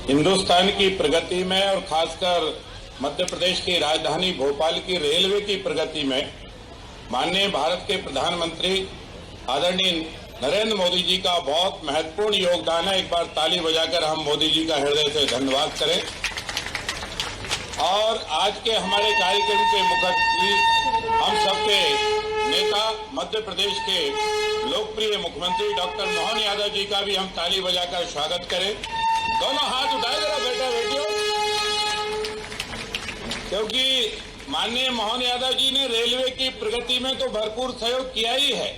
हिंदुस्तान की प्रगति में और खासकर मध्य प्रदेश की राजधानी भोपाल की रेलवे की प्रगति में माननीय भारत के प्रधानमंत्री आदरणीय नरेंद्र मोदी जी का बहुत महत्वपूर्ण योगदान है। एक बार ताली बजाकर हम मोदी जी का हृदय से धन्यवाद करें। और आज के हमारे कार्यक्रम के मुख्य हम सबके नेता मध्य प्रदेश के लोकप्रिय मुख्यमंत्री डॉक्टर मोहन यादव जी का भी हम ताली बजाकर स्वागत करें। दोनों हाथ उठाए जरा बेटा बेटियों, क्योंकि माननीय मोहन यादव जी ने रेलवे की प्रगति में तो भरपूर सहयोग किया ही है।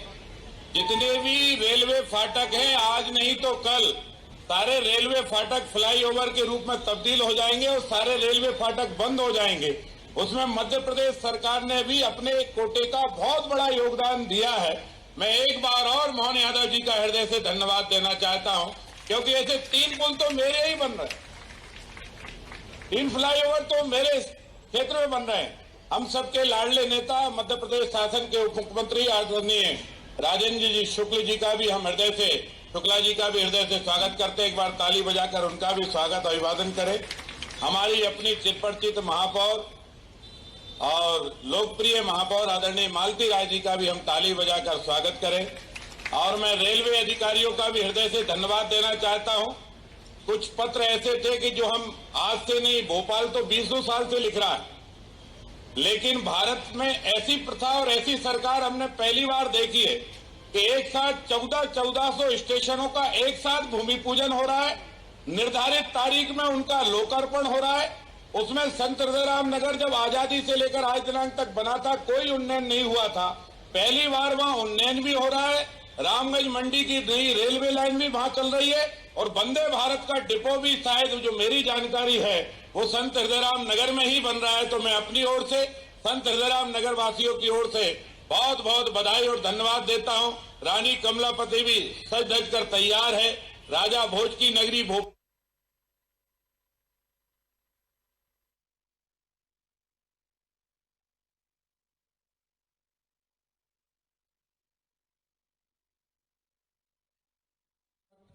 जितने भी रेलवे फाटक हैं, आज नहीं तो कल सारे रेलवे फाटक फ्लाईओवर के रूप में तब्दील हो जाएंगे और सारे रेलवे फाटक बंद हो जाएंगे। उसमें मध्य प्रदेश सरकार ने भी अपने कोटे का बहुत बड़ा योगदान दिया है। मैं एक बार और मोहन यादव जी का हृदय से धन्यवाद देना चाहता हूं, क्योंकि ऐसे 3 पुल तो मेरे ही बन रहे हैं, 3 फ्लाईओवर तो मेरे क्षेत्र में बन रहे हैं। हम सबके लाडले नेता मध्य प्रदेश शासन के उप मुख्यमंत्री आदरणीय राजेंद्र जी शुक्ल जी का भी हम हृदय से शुक्ला जी का भी हृदय से स्वागत करते हैं। एक बार ताली बजाकर उनका भी स्वागत अभिवादन करें। हमारी अपनी चिरपरिचित महापौर और लोकप्रिय महापौर आदरणीय मालती राय जी का भी हम ताली बजाकर स्वागत करें। और मैं रेलवे अधिकारियों का भी हृदय से धन्यवाद देना चाहता हूं। कुछ पत्र ऐसे थे कि जो हम आज से नहीं, भोपाल तो 20 साल से लिख रहा है, लेकिन भारत में ऐसी प्रथा और ऐसी सरकार हमने पहली बार देखी है कि एक साथ 1400 स्टेशनों का एक साथ भूमि पूजन हो रहा है। निर्धारित तारीख में उनका लोकार्पण हो रहा है। उसमें संत हृदयराम नगर जब आजादी से लेकर आज दिनांक तक बना था, कोई उन्नयन नहीं हुआ था। पहली बार वहां उन्नयन भी हो रहा है। रामगंज मंडी की नई रेलवे लाइन भी वहां चल रही है और वंदे भारत का डिपो भी शायद, जो मेरी जानकारी है, वो संत हृदयराम नगर में ही बन रहा है। तो मैं अपनी ओर से संत हृदयराम नगर वासियों की ओर से बहुत बहुत बधाई और धन्यवाद देता हूं। रानी कमलापति भी सज धज कर तैयार है। राजा भोज की नगरी भोपाल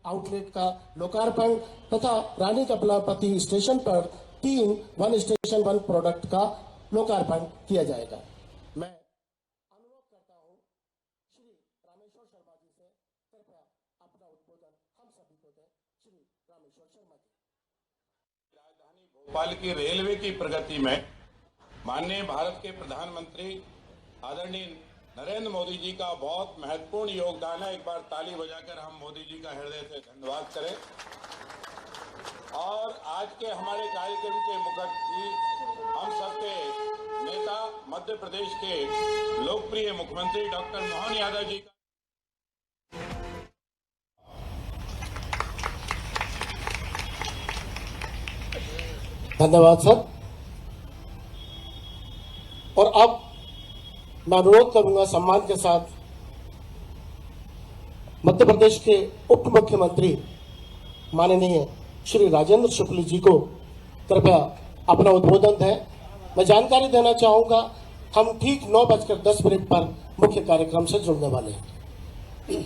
आउटलेट का लोकार्पण तथा रानी कमलापति स्टेशन पर 3 वन स्टेशन वन प्रोडक्ट का लोकार्पण किया जाएगा। मैं अनुरोध करता हूं श्री रामेश्वर शर्मा जी से, कृपया अपना उद्बोधन हम सभी को दें। श्री रामेश्वर शर्मा जी। राजधानी भोपाल की रेलवे की प्रगति में माननीय भारत के प्रधानमंत्री आदरणीय नरेंद्र मोदी जी का बहुत महत्वपूर्ण योगदान है। एक बार ताली बजाकर हम मोदी जी का हृदय से धन्यवाद करें। और आज के हमारे कार्यक्रम के मुख्य हम सबके नेता मध्य प्रदेश के लोकप्रिय मुख्यमंत्री डॉक्टर मोहन यादव जी का धन्यवाद सर। और अब मैं अनुरोध करूंगा सम्मान के साथ मध्य प्रदेश के उप मुख्यमंत्री माननीय श्री राजेंद्र शुक्ल जी को कृपया अपना उद्बोधन दें। मैं जानकारी देना चाहूंगा, हम ठीक 9:10 पर मुख्य कार्यक्रम से जुड़ने वाले हैं।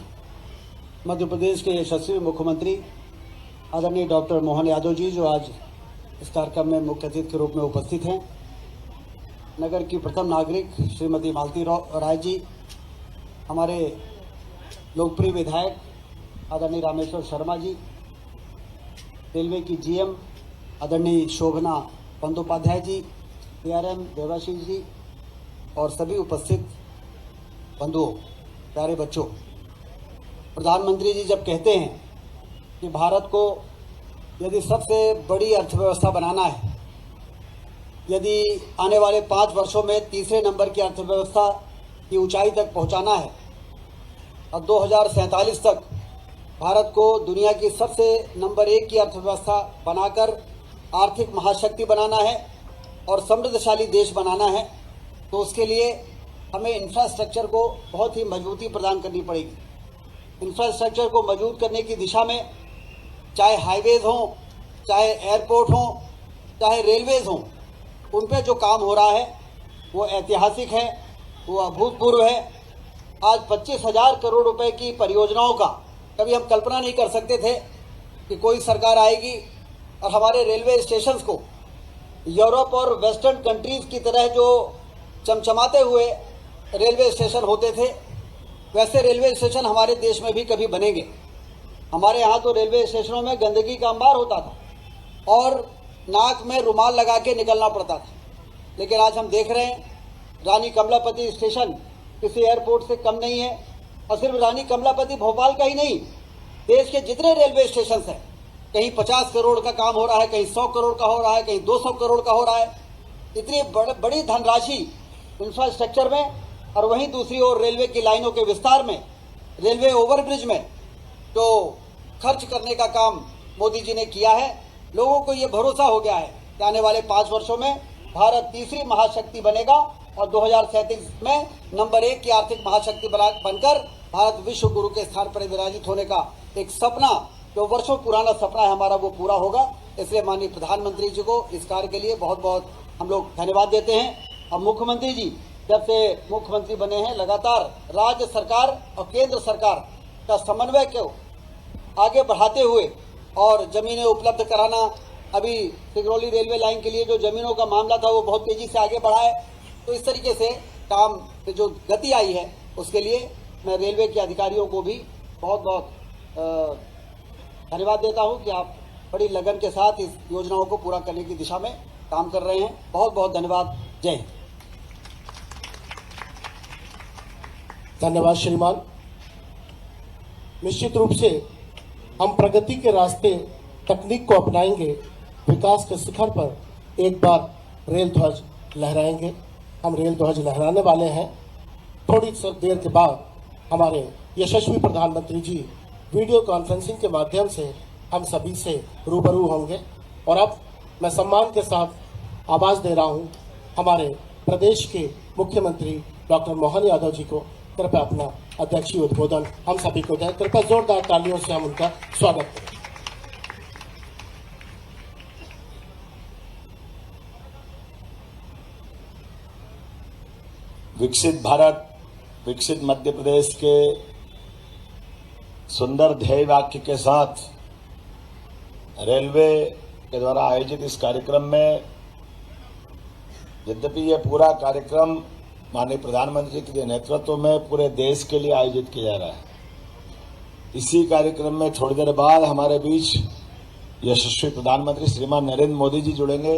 मध्य प्रदेश के यशस्वी मुख्यमंत्री आदरणीय डॉक्टर मोहन यादव जी, जो आज इस कार्यक्रम में मुख्य अतिथि के रूप में उपस्थित हैं, नगर की प्रथम नागरिक श्रीमती मालती राय जी, हमारे लोकप्रिय विधायक आदरणीय रामेश्वर शर्मा जी, रेलवे की जीएम आदरणीय शोभना बंदोपाध्याय जी, ARM देवाशीष जी और सभी उपस्थित बंधुओं, प्यारे बच्चों। प्रधानमंत्री जी जब कहते हैं कि भारत को यदि सबसे बड़ी अर्थव्यवस्था बनाना है, यदि आने वाले 5 वर्षों में तीसरे नंबर की अर्थव्यवस्था की ऊंचाई तक पहुंचाना है और 2047 तक भारत को दुनिया की सबसे नंबर 1 की अर्थव्यवस्था बनाकर आर्थिक महाशक्ति बनाना है और समृद्धशाली देश बनाना है, तो उसके लिए हमें इंफ्रास्ट्रक्चर को बहुत ही मजबूती प्रदान करनी पड़ेगी। इंफ्रास्ट्रक्चर को मजबूत करने की दिशा में चाहे हाईवेज हों, चाहे एयरपोर्ट हों, चाहे रेलवेज हों, उन पे जो काम हो रहा है वो ऐतिहासिक है, वो अभूतपूर्व है। आज 25,000 करोड़ रुपए की परियोजनाओं का कभी हम कल्पना नहीं कर सकते थे कि कोई सरकार आएगी और हमारे रेलवे स्टेशन को यूरोप और वेस्टर्न कंट्रीज की तरह जो चमचमाते हुए रेलवे स्टेशन होते थे, वैसे रेलवे स्टेशन हमारे देश में भी कभी बनेंगे। हमारे यहाँ तो रेलवे स्टेशनों में गंदगी का अंबार होता था और नाक में रुमाल लगा के निकलना पड़ता था, लेकिन आज हम देख रहे हैं रानी कमलापति स्टेशन किसी एयरपोर्ट से कम नहीं है। और सिर्फ रानी कमलापति भोपाल का ही नहीं, देश के जितने रेलवे स्टेशन हैं, कहीं 50 करोड़ का काम हो रहा है, कहीं 100 करोड़ का हो रहा है, कहीं 200 करोड़ का हो रहा है। इतनी बड़ी धनराशि इंफ्रास्ट्रक्चर में, और वहीं दूसरी ओर रेलवे की लाइनों के विस्तार में, रेलवे ओवरब्रिज में जो खर्च करने का काम मोदी जी ने किया है, लोगों को ये भरोसा हो गया है कि आने वाले 5 वर्षों में भारत तीसरी महाशक्ति बनेगा और 2037 में नंबर 1 की आर्थिक महाशक्ति बनकर भारत विश्व गुरु के स्थान पर विराजित होने का एक सपना, जो वर्षों पुराना सपना है हमारा, वो पूरा होगा। इसलिए माननीय प्रधानमंत्री जी को इस कार्य के लिए बहुत बहुत हम लोग धन्यवाद देते हैं। और मुख्यमंत्री जी जब से मुख्यमंत्री बने हैं, लगातार राज्य सरकार और केंद्र सरकार का समन्वय को आगे बढ़ाते हुए और जमीनें उपलब्ध कराना, अभी सिगरौली रेलवे लाइन के लिए जो जमीनों का मामला था वो बहुत तेजी से आगे बढ़ा है। तो इस तरीके से काम में जो गति आई है उसके लिए मैं रेलवे के अधिकारियों को भी बहुत बहुत धन्यवाद देता हूं कि आप बड़ी लगन के साथ इस योजनाओं को पूरा करने की दिशा में काम कर रहे हैं। बहुत बहुत धन्यवाद। जय हिंद। धन्यवाद श्रीमान। निश्चित रूप से हम प्रगति के रास्ते तकनीक को अपनाएंगे, विकास के शिखर पर एक बार रेल ध्वज लहराएंगे। हम रेल ध्वज लहराने वाले हैं। थोड़ी देर के बाद हमारे यशस्वी प्रधानमंत्री जी वीडियो कॉन्फ्रेंसिंग के माध्यम से हम सभी से रूबरू होंगे। और अब मैं सम्मान के साथ आवाज़ दे रहा हूं हमारे प्रदेश के मुख्यमंत्री डॉक्टर मोहन यादव जी को। कृपया अपना अध्यक्षीय उद्बोधन हम सभी को दें। कृपया जोरदार तालियों से हम उनका स्वागत करें। विकसित भारत, विकसित मध्य प्रदेश के सुंदर ध्येय वाक्य के साथ रेलवे के द्वारा आयोजित इस कार्यक्रम में, यद्यपि ये पूरा कार्यक्रम माननीय प्रधानमंत्री के नेतृत्व में पूरे देश के लिए आयोजित किया जा रहा है, इसी कार्यक्रम में थोड़ी देर बाद हमारे बीच यशस्वी प्रधानमंत्री श्रीमान नरेंद्र मोदी जी जुड़ेंगे।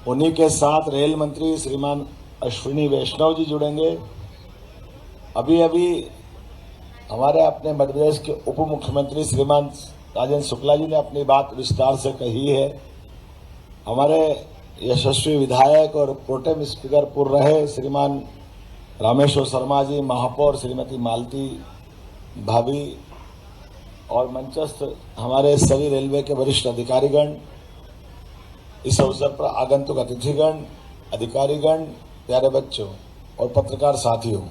उन्हीं के साथ रेल मंत्री श्रीमान अश्विनी वैष्णव जी जुड़ेंगे। अभी अभी हमारे अपने मध्य प्रदेश के उप मुख्यमंत्री श्रीमान राजेंद्र शुक्ला जी ने अपनी बात विस्तार से कही है। हमारे यशस्वी विधायक और प्रोटेम स्पीकर पूर्व रहे श्रीमान रामेश्वर शर्मा जी, महापौर श्रीमती मालती भाभी और मंचस्थ हमारे सभी रेलवे के वरिष्ठ अधिकारीगण, इस अवसर पर आगंतुक अतिथिगण, अधिकारीगण, प्यारे बच्चों और पत्रकार साथियों,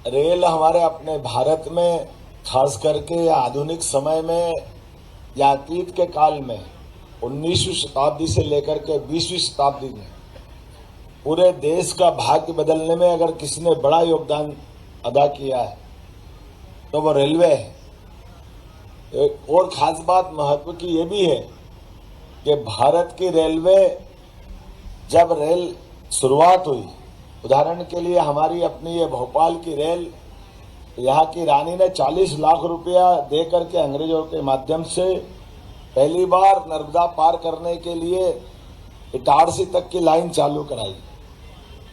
रेल हमारे अपने भारत में खास करके आधुनिक समय में या अतीत के काल में 19वीं शताब्दी से लेकर के 20वीं शताब्दी में पूरे देश का भाग्य बदलने में अगर किसी ने बड़ा योगदान अदा किया है तो वो रेलवे है। एक और खास बात महत्व की ये भी है कि भारत की रेलवे, जब रेल शुरुआत हुई, उदाहरण के लिए हमारी अपनी ये भोपाल की रेल, यहाँ की रानी ने 40 लाख रुपया दे करके अंग्रेजों के माध्यम से पहली बार नर्मदा पार करने के लिए इटारसी तक की लाइन चालू कराई।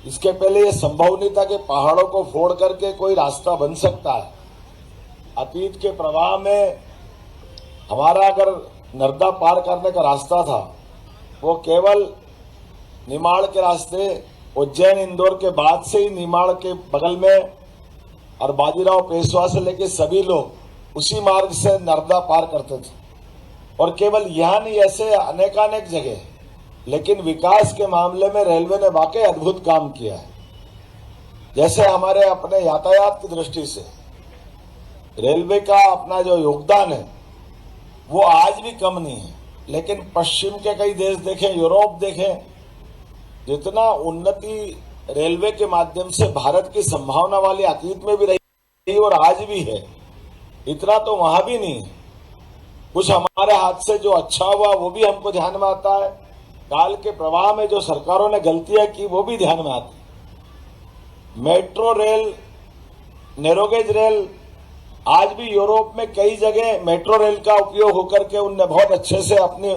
इसके पहले ये संभव नहीं था कि पहाड़ों को फोड़ करके कोई रास्ता बन सकता है। अतीत के प्रवाह में हमारा अगर नर्मदा पार करने का रास्ता था वो केवल निमाड़ के रास्ते, उज्जैन इंदौर के बाद से ही निमाड़ के बगल में और बाजीराव पेशवा से लेकर सभी लोग उसी मार्ग से नर्मदा पार करते थे। और केवल यहाँ नहीं, ऐसे अनेकानेक जगह, लेकिन विकास के मामले में रेलवे ने वाकई अद्भुत काम किया है। जैसे हमारे अपने यातायात की दृष्टि से रेलवे का अपना जो योगदान है वो आज भी कम नहीं है, लेकिन पश्चिम के कई देश देखें, यूरोप देखें, जितना उन्नति रेलवे के माध्यम से भारत की संभावना वाली अतीत में भी रही और आज भी है, इतना तो वहां भी नहीं है। कुछ हमारे हाथ से जो अच्छा हुआ वो भी हमको ध्यान में आता है, काल के प्रवाह में जो सरकारों ने गलतियां की वो भी ध्यान में आती है। मेट्रो रेल, नैरोगेज रेल, आज भी यूरोप में कई जगह मेट्रो रेल का उपयोग होकर के उनने बहुत अच्छे से अपने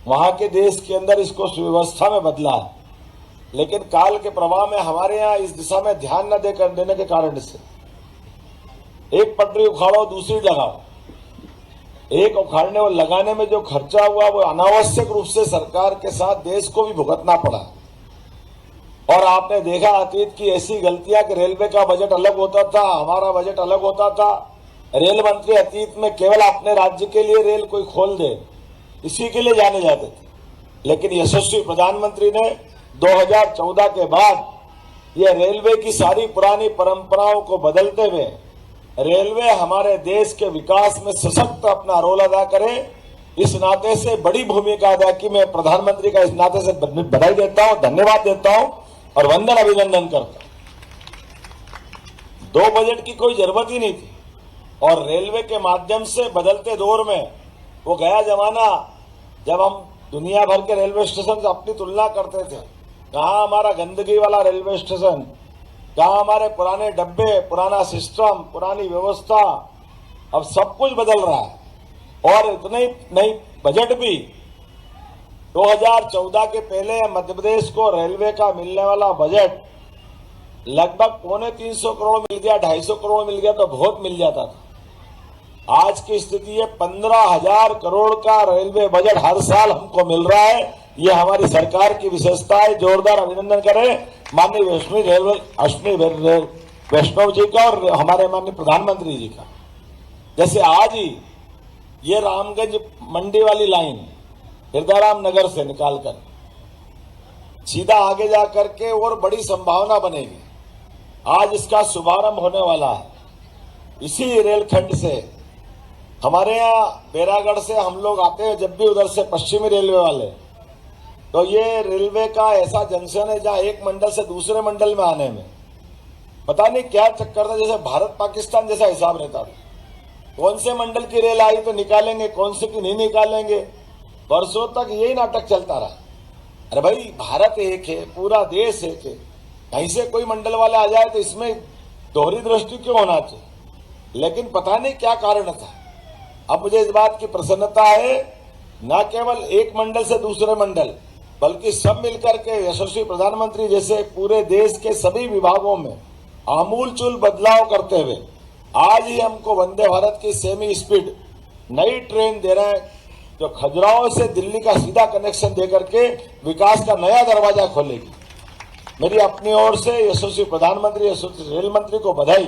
वहां के देश के अंदर इसको सुव्यवस्था में बदला है। लेकिन काल के प्रवाह में हमारे यहाँ इस दिशा में ध्यान न देने के कारण से एक पटरी उखाड़ो दूसरी लगाओ, एक उखाड़ने और लगाने में जो खर्चा हुआ वो अनावश्यक रूप से सरकार के साथ देश को भी भुगतना पड़ा। और आपने देखा अतीत की ऐसी गलतियां कि रेलवे का बजट अलग होता था, हमारा बजट अलग होता था। रेल मंत्री अतीत में केवल अपने राज्य के लिए रेल कोई खोल दे इसी के लिए जाने जाते थे। लेकिन यशस्वी प्रधानमंत्री ने 2014 के बाद ये रेलवे की सारी पुरानी परंपराओं को बदलते हुए रेलवे हमारे देश के विकास में सशक्त अपना रोल अदा करे, इस नाते से बड़ी भूमिका अदा की। मैं प्रधानमंत्री का इस नाते से बधाई देता हूं, धन्यवाद देता हूं और वंदन अभिनंदन करता हूं। दो बजट की कोई जरूरत ही नहीं थी और रेलवे के माध्यम से बदलते दौर में वो गया जमाना जब हम दुनिया भर के रेलवे स्टेशन से अपनी तुलना करते थे। कहाँ हमारा गंदगी वाला रेलवे स्टेशन, कहाँ हमारे पुराने डब्बे, पुराना सिस्टम, पुरानी व्यवस्था। अब सब कुछ बदल रहा है और इतने ही नहीं, बजट भी 2014 के पहले मध्य प्रदेश को रेलवे का मिलने वाला बजट लगभग 250 करोड़ मिल गया, 250 करोड़ मिल गया तो बहुत मिल जाता था। आज की स्थिति है 15,000 करोड़ का रेलवे बजट हर साल हमको मिल रहा है। ये हमारी सरकार की विशेषता है। जोरदार अभिनंदन करें माननीय अश्विनी वैष्णव जी का और हमारे माननीय प्रधानमंत्री जी का। जैसे आज ही ये रामगंज मंडी वाली लाइन हृदयराम नगर से निकालकर सीधा आगे जाकर के और बड़ी संभावना बनेगी। आज इसका शुभारंभ होने वाला है। इसी रेलखंड से हमारे यहाँ बैरागढ़ से हम लोग आते हैं जब भी उधर से पश्चिमी रेलवे वाले, तो ये रेलवे का ऐसा जंक्शन है जहाँ एक मंडल से दूसरे मंडल में आने में पता नहीं क्या चक्कर था, जैसे भारत पाकिस्तान जैसा हिसाब रहता था। कौन से मंडल की रेल आई तो निकालेंगे, कौन से की नहीं निकालेंगे, वर्षों तक यही नाटक चलता रहा। अरे भाई भारत एक है, पूरा देश एक है, कहीं से कोई मंडल वाले आ जाए तो इसमें दोहरी दृष्टि क्यों होना चाहिए। लेकिन पता नहीं क्या कारण था। अब मुझे इस बात की प्रसन्नता है न केवल एक मंडल से दूसरे मंडल बल्कि सब मिलकर के यशस्वी प्रधानमंत्री जैसे पूरे देश के सभी विभागों में आमूलचूल बदलाव करते हुए आज ही हमको वंदे भारत की सेमी स्पीड नई ट्रेन दे रहे हैं जो खजुराहो से दिल्ली का सीधा कनेक्शन देकर के विकास का नया दरवाजा खोलेगी। मेरी अपनी ओर से यशस्वी प्रधानमंत्री, यशस्वी रेल मंत्री को बधाई।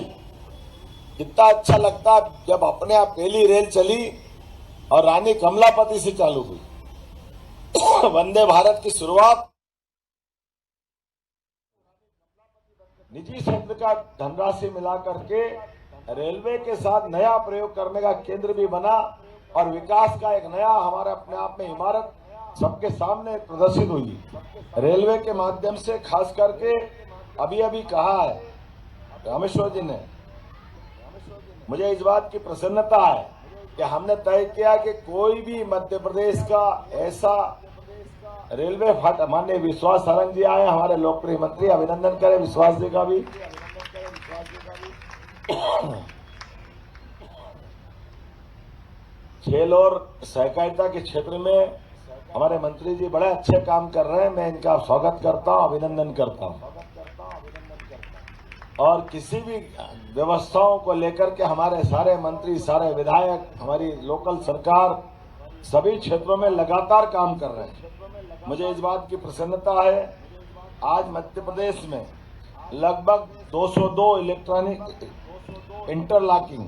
कितना अच्छा लगता जब अपने आप पहली रेल चली और रानी कमलापति से चालू हुई। वंदे भारत की शुरुआत निजी क्षेत्र का धनराशि मिला करके रेलवे के साथ नया प्रयोग करने का केंद्र भी बना और विकास का एक नया हमारे अपने आप में इमारत सबके सामने प्रदर्शित हुई। रेलवे के माध्यम से खास करके अभी अभी कहा है रामेश्वर जी ने, मुझे इस बात की प्रसन्नता है कि हमने तय किया कि कोई भी मध्य प्रदेश का ऐसा रेलवे फाटक, माननीय विश्वास सारंग जी आए हमारे लोकप्रिय मंत्री, अभिनंदन करें विश्वास जी का भी। खेल और सहकारिता के क्षेत्र में हमारे मंत्री जी बड़े अच्छे काम कर रहे हैं। मैं इनका स्वागत करता हूं, अभिनंदन करता हूं। और किसी भी व्यवस्थाओं को लेकर के हमारे सारे मंत्री, सारे विधायक, हमारी लोकल सरकार सभी क्षेत्रों में लगातार काम कर रहे हैं। मुझे इस बात की प्रसन्नता है आज मध्य प्रदेश में लगभग 202 इलेक्ट्रॉनिक इंटरलॉकिंग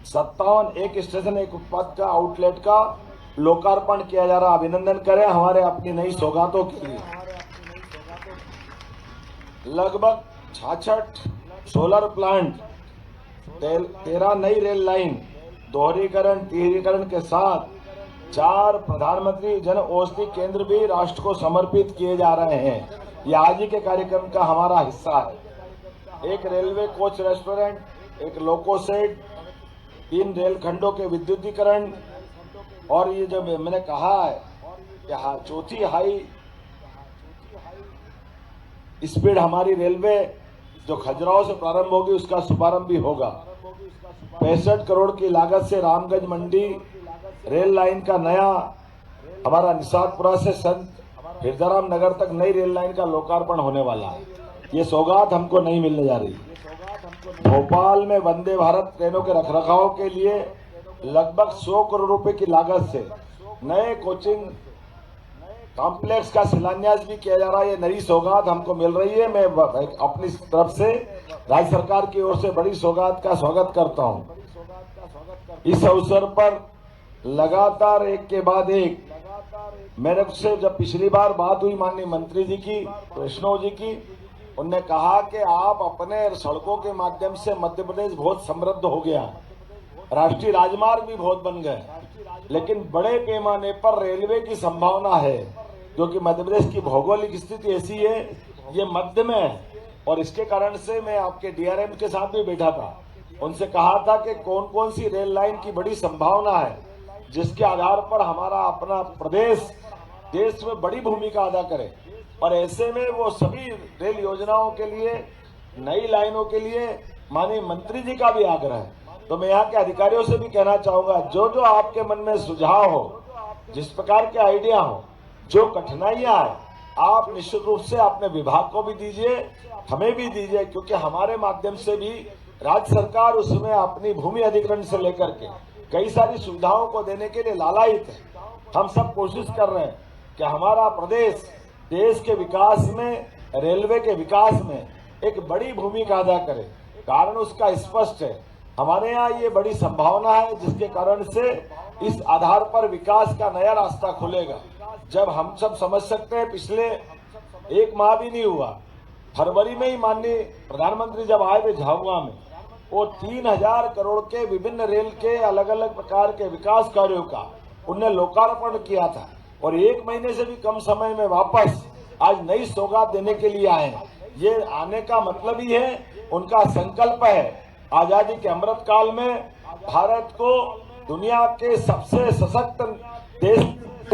57 एक स्टेशन एक उत्पाद का आउटलेट का लोकार्पण किया जा रहा। अभिनंदन करें हमारे अपनी नई सौगातों के लिए। लगभग 66 सोलर प्लांट, 13 नई रेल लाइन दोहरीकरण तिहरीकरण के साथ 4 प्रधानमंत्री जन औषधि केंद्र भी राष्ट्र को समर्पित किए जा रहे हैं। ये आज ही के कार्यक्रम का हमारा हिस्सा है। एक रेलवे कोच रेस्टोरेंट, एक लोको शेड, 3 रेल खंडों के विद्युतीकरण, और ये जब मैंने कहा है कि चौथी हाई स्पीड हमारी रेलवे जो खजुराहो से प्रारंभ होगी उसका शुभारंभ भी होगा। 65 करोड़ की लागत से रामगंज मंडी रेल लाइन का नया, हमारा निशादपुरा से संत हिरदाराम नगर तक नई रेल लाइन का लोकार्पण होने वाला है। ये सौगात हमको नहीं मिलने जा रही। भोपाल में वंदे भारत ट्रेनों के रखरखाव के लिए लगभग 100 करोड़ रुपए की लागत से नए कोचिंग कॉम्प्लेक्स का शिलान्यास भी किया जा रहा है। ये नई सौगात हमको मिल रही है। मैं अपनी तरफ से राज्य सरकार की ओर से बड़ी सौगात का स्वागत करता हूं। इस अवसर पर लगातार एक के बाद एक मेरे से जब पिछली बार बात हुई माननीय मंत्री जी की, वैष्णव जी की, उनने कहा कि आप अपने सड़कों के माध्यम से मध्य प्रदेश बहुत समृद्ध हो गया, राष्ट्रीय राजमार्ग भी बहुत बन गए, लेकिन बड़े पैमाने पर रेलवे की संभावना है, क्योंकि मध्य प्रदेश की भौगोलिक स्थिति ऐसी है, ये मध्य में है। और इसके कारण से मैं आपके डीआरएम के साथ भी बैठा था, उनसे कहा था कि कौन कौन सी रेल लाइन की बड़ी संभावना है, जिसके आधार पर हमारा अपना प्रदेश देश में बड़ी भूमिका अदा करे। और ऐसे में वो सभी रेल योजनाओं के लिए, नई लाइनों के लिए माननीय मंत्री जी का भी आग्रह है। तो मैं यहाँ के अधिकारियों से भी कहना चाहूंगा, जो जो आपके मन में सुझाव हो, जिस प्रकार के आइडिया हो, जो कठिनाइयां है, आप निश्चित रूप से अपने विभाग को भी दीजिए, हमें भी दीजिए, क्योंकि हमारे माध्यम से भी राज्य सरकार उसमें अपनी भूमि अधिग्रहण से लेकर के कई सारी सुविधाओं को देने के लिए लालायित है। हम सब कोशिश कर रहे हैं कि हमारा प्रदेश देश के विकास में, रेलवे के विकास में एक बड़ी भूमिका अदा करे। कारण उसका स्पष्ट है, हमारे यहाँ ये बड़ी संभावना है, जिसके कारण से इस आधार पर विकास का नया रास्ता खुलेगा। जब हम सब समझ सकते हैं, पिछले 1 माह भी नहीं हुआ, फरवरी में ही माननीय प्रधानमंत्री जब आए थे झाबुआ में, वो 3000 करोड़ के विभिन्न रेल के अलग अलग प्रकार के विकास कार्यों का उन्हें लोकार्पण किया था। और 1 महीने से भी कम समय में वापस आज नई सौगात देने के लिए आए। ये आने का मतलब ही है, उनका संकल्प है आजादी के अमृत काल में भारत को दुनिया के सबसे सशक्त देश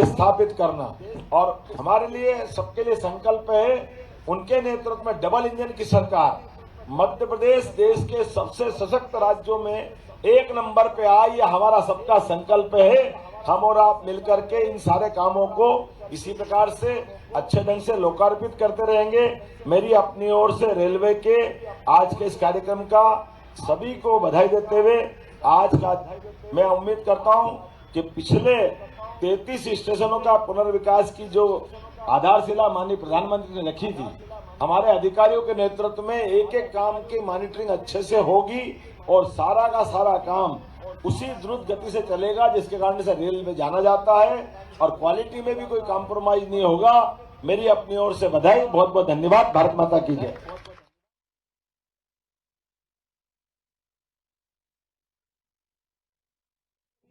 स्थापित करना। और हमारे लिए, सबके लिए संकल्प है, उनके नेतृत्व में डबल इंजन की सरकार, मध्य प्रदेश देश के सबसे सशक्त राज्यों में 1 नंबर पे आए, ये हमारा सबका संकल्प है। हम और आप मिलकर के इन सारे कामों को इसी प्रकार से अच्छे ढंग से लोकार्पित करते रहेंगे। मेरी अपनी ओर से रेलवे के आज के इस कार्यक्रम का सभी को बधाई देते हुए, आज का मैं उम्मीद करता हूं कि पिछले 33 स्टेशनों का पुनर्विकास की जो आधारशिला माननीय प्रधानमंत्री ने रखी थी, हमारे अधिकारियों के नेतृत्व में एक एक काम की मॉनिटरिंग अच्छे से होगी और सारा का सारा काम उसी द्रुत गति से चलेगा, जिसके कारण से रेल में जाना जाता है और क्वालिटी में भी कोई कॉम्प्रोमाइज नहीं होगा। मेरी अपनी ओर से बधाई, बहुत बहुत धन्यवाद। भारत माता की जय।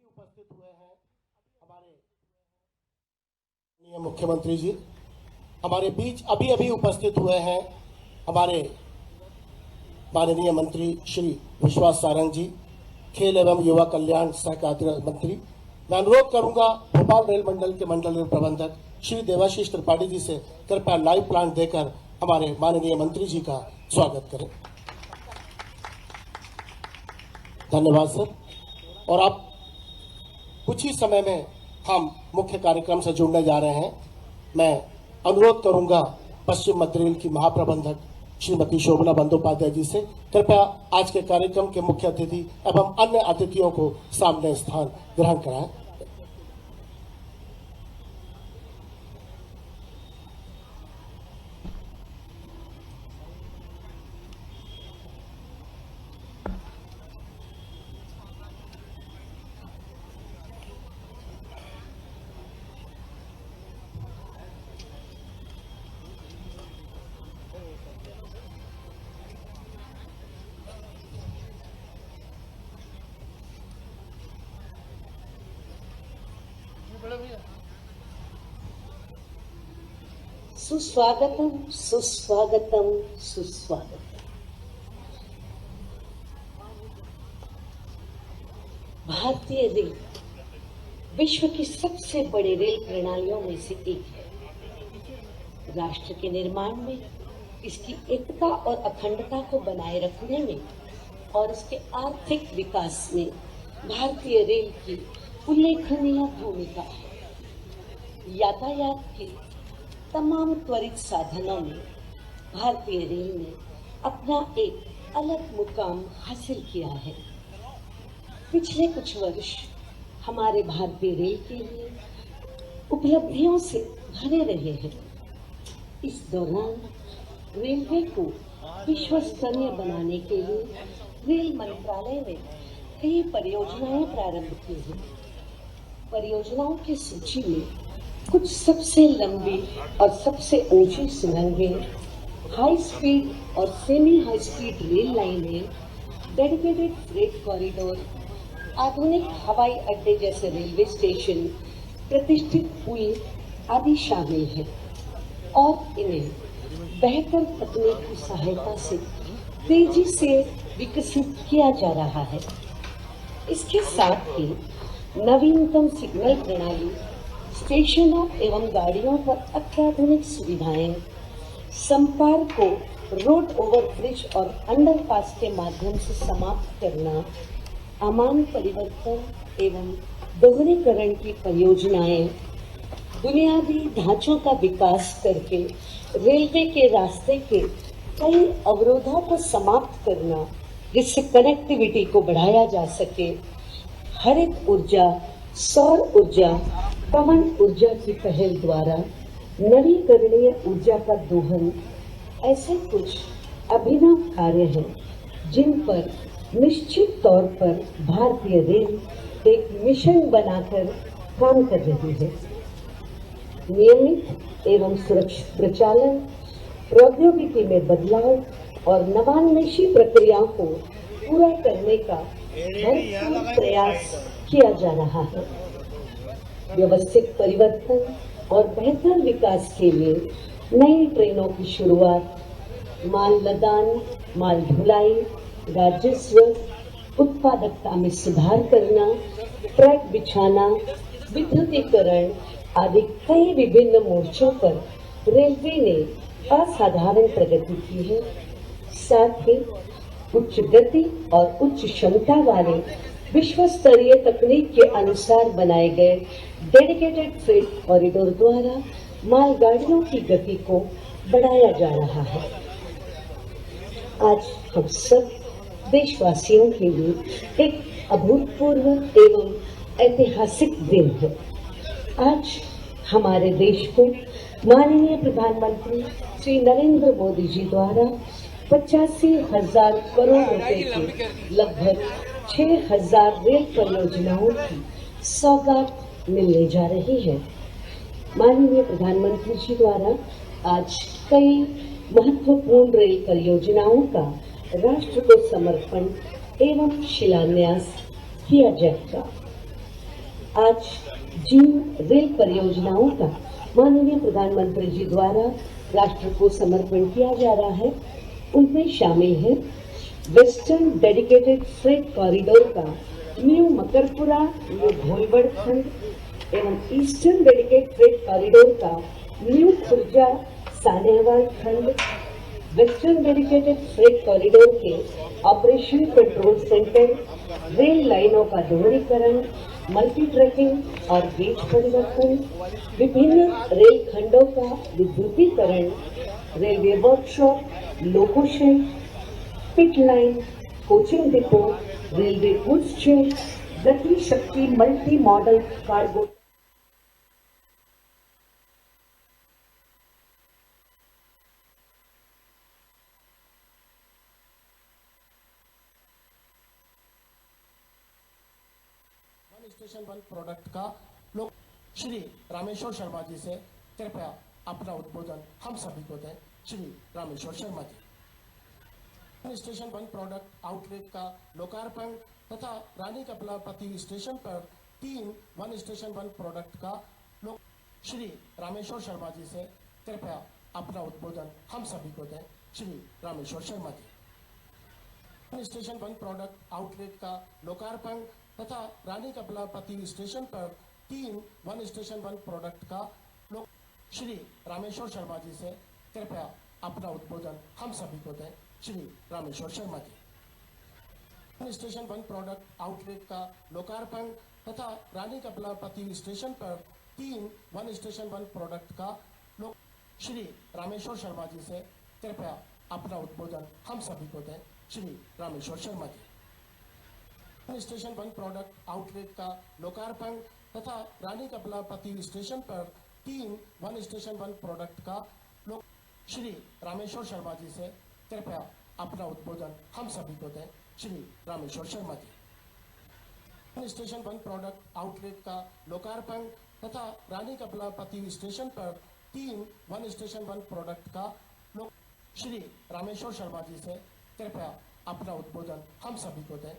उपस्थित हुए हैं हमारे मुख्यमंत्री जी, हमारे बीच अभी अभी उपस्थित हुए हैं हमारे माननीय मंत्री श्री विश्वास सारंग जी, खेल एवं युवा कल्याण सहकारिता मंत्री। मैं अनुरोध करूंगा भोपाल रेल मंडल के मंडल रेल प्रबंधक श्री देवाशीष त्रिपाठी जी से कृपया लाइव प्लांट देकर हमारे माननीय मंत्री जी का स्वागत करें। धन्यवाद सर। और अब कुछ ही समय में हम मुख्य कार्यक्रम से जुड़ने जा रहे हैं। मैं अनुरोध करूंगा पश्चिम मध्य रेल की महाप्रबंधक श्रीमती शोभना बंदोपाध्याय जी से कृपया आज के कार्यक्रम के मुख्य अतिथि एवं अन्य अतिथियों को सामने स्थान ग्रहण कराएं। सुस्वागतम सुस्वागतम सुस्वागतम। भारतीय रेल विश्व की सबसे बड़ी रेल प्रणालियों में से एक है। राष्ट्र के निर्माण में, इसकी एकता और अखंडता को बनाए रखने में और इसके आर्थिक विकास में भारतीय रेल की उल्लेखनीय भूमिका है। यातायात के तमाम त्वरित साधनों में भारतीय रेल ने अपना एक अलग मुकाम हासिल किया है। पिछले कुछ वर्ष हमारे भारतीय रेल के लिए उपलब्धियों से भरे रहे हैं। इस दौरान रेलवे को विश्व स्तरीय बनाने के लिए रेल मंत्रालय ने कई परियोजनाएं प्रारंभ की हैं। परियोजनाओं की सूची में कुछ सबसे लंबी और सबसे ऊंची सुरंगें, हाई स्पीड और सेमी हाई स्पीड रेल लाइनें, डेडिकेटेड फ्रेट कॉरिडोर, आधुनिक हवाई अड्डे जैसे रेलवे स्टेशन, प्रतिष्ठित पुल आदि शामिल हैं और इन्हें बेहतर तकनीक की सहायता से तेजी से विकसित किया जा रहा है। इसके साथ ही नवीनतम सिग्नल प्रणाली, स्टेशनों एवं गाड़ियों पर अत्याधुनिक सुविधाएं, संपर्क को रोड ओवर ब्रिज और अंडरपास के माध्यम से समाप्त करना, अमान परिवर्तन एवं दोहरीकरण की परियोजनाएं, बुनियादी ढांचों का विकास करके रेलवे के रास्ते के कई अवरोधों को समाप्त करना, जिससे कनेक्टिविटी को बढ़ाया जा सके, हरित ऊर्जा, सौर ऊर्जा, पवन ऊर्जा की पहल द्वारा नवीकरणीय ऊर्जा का दोहन, ऐसे कुछ अभिनव कार्य हैं जिन पर निश्चित तौर पर भारतीय रेल एक मिशन बनाकर काम कर रही है। नियमित एवं सुरक्षित प्रचालन, प्रौद्योगिकी में बदलाव और नवान्वेषी प्रक्रियाओं को पूरा करने का भरपूर प्रयास किया जा रहा है। व्यवस्थित परिवर्तन और बेहतर विकास के लिए नई ट्रेनों की शुरुआत, माल लदान, माल ढुलाई, राजस्व, उत्पादकता में सुधार करना, ट्रैक बिछाना, विद्युतीकरण आदि कई विभिन्न मोर्चों पर रेलवे ने असाधारण प्रगति की है। साथ ही उच्च गति और उच्च क्षमता वाले विश्व स्तरीय तकनीक के अनुसार बनाए गए डेडिकेटेड फ्रेट कॉरिडोर द्वारा मालगाड़ियों की गति को बढ़ाया जा रहा है। आज हम सब देशवासियों के लिए एक अभूतपूर्व एवं ऐतिहासिक दिन है। आज हमारे देश को माननीय प्रधानमंत्री श्री नरेंद्र मोदी जी द्वारा 85,000 करोड़ रुपए के लगभग 6,000 रेल परियोजनाओं की सौगात मिलने जा रही है। माननीय प्रधानमंत्री जी द्वारा आज कई महत्वपूर्ण रेल परियोजनाओं का राष्ट्र को समर्पण एवं शिलान्यास किया जाएगा। आज जिन रेल परियोजनाओं का माननीय प्रधानमंत्री जी द्वारा राष्ट्र को समर्पण किया जा रहा है, उनमें शामिल है वेस्टर्न डेडिकेटेड फ्रेट कॉरिडोर का न्यू मकरपुरा, न्यू भोलवड़ खंड एवं ईस्टर्न डेडिकेटेड फ्रेट कॉरिडोर का न्यू खुर्जा सानेहवाल खंड, वेस्टर्न डेडिकेटेड फ्रेट कॉरिडोर के ऑपरेशन कंट्रोल सेंटर, रेल लाइनों का दोहरीकरण, मल्टी ट्रैकिंग और गेज परिवर्तन, विभिन्न रेल खंडों का विद्युतीकरण, railway workshop, loco shed, pit line, coaching depot, railway goods shed, Gati Shakti multi modal cargo station 1 product का लोग श्री रामेश्वर शर्मा जी से कृपया अपना उद्बोधन हम सभी को दें। श्री रामेश्वर शर्मा जी। स्टेशन 1 प्रोडक्ट आउटलेट का लोकार्पण तथा रानी कमलापति स्टेशन पर 3 वन स्टेशन 1 प्रोडक्ट का श्री रामेश्वर शर्मा जी से कृपया अपना उद्बोधन हम सभी को दें। श्री रामेश्वर शर्मा जी। स्टेशन 1 प्रोडक्ट आउटलेट का लोकार्पण तथा रानी कमलापति स्टेशन पर 3 वन स्टेशन वन प्रोडक्ट का श्री रामेश्वर शर्मा जी से कृपया अपना उद्बोधन हम सभी को दें। Shri Rameshwar Sharma ji. One station one product outlet का लोकार्पण तथा रानी कमलापति स्टेशन पर 3 वन स्टेशन वन प्रोडक्ट का श्री रामेश्वर शर्मा जी से कृपया अपना उद्बोधन हम सभी को दें। Shri Rameshwar Sharma ji. One station one product outlet का लोकार्पण तथा रानी कमलापति स्टेशन पर 3 वन स्टेशन वन प्रोडक्ट का श्री रामेश्वर शर्मा जी से कृपया अपना उद्बोधन हम सभी को दें। Shri Rameshwar Sharma ji. One station one product outlet का लोकार्पण तथा रानी कमलापति स्टेशन पर 3 वन स्टेशन वन प्रोडक्ट का श्री रामेश्वर शर्मा जी से कृपया अपना उद्बोधन हम सभी को दें।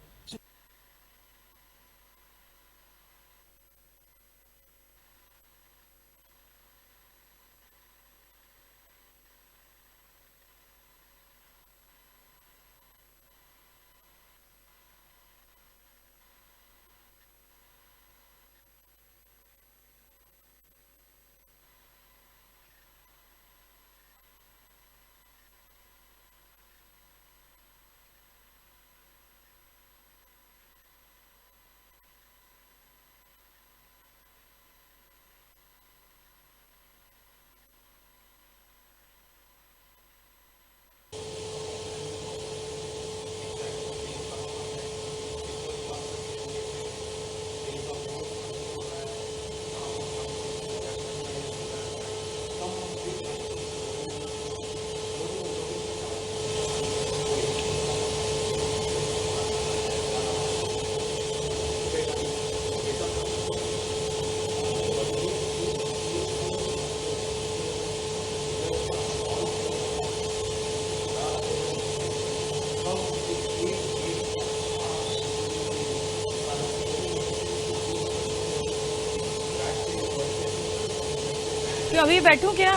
क्यों अभी बैठूं क्या?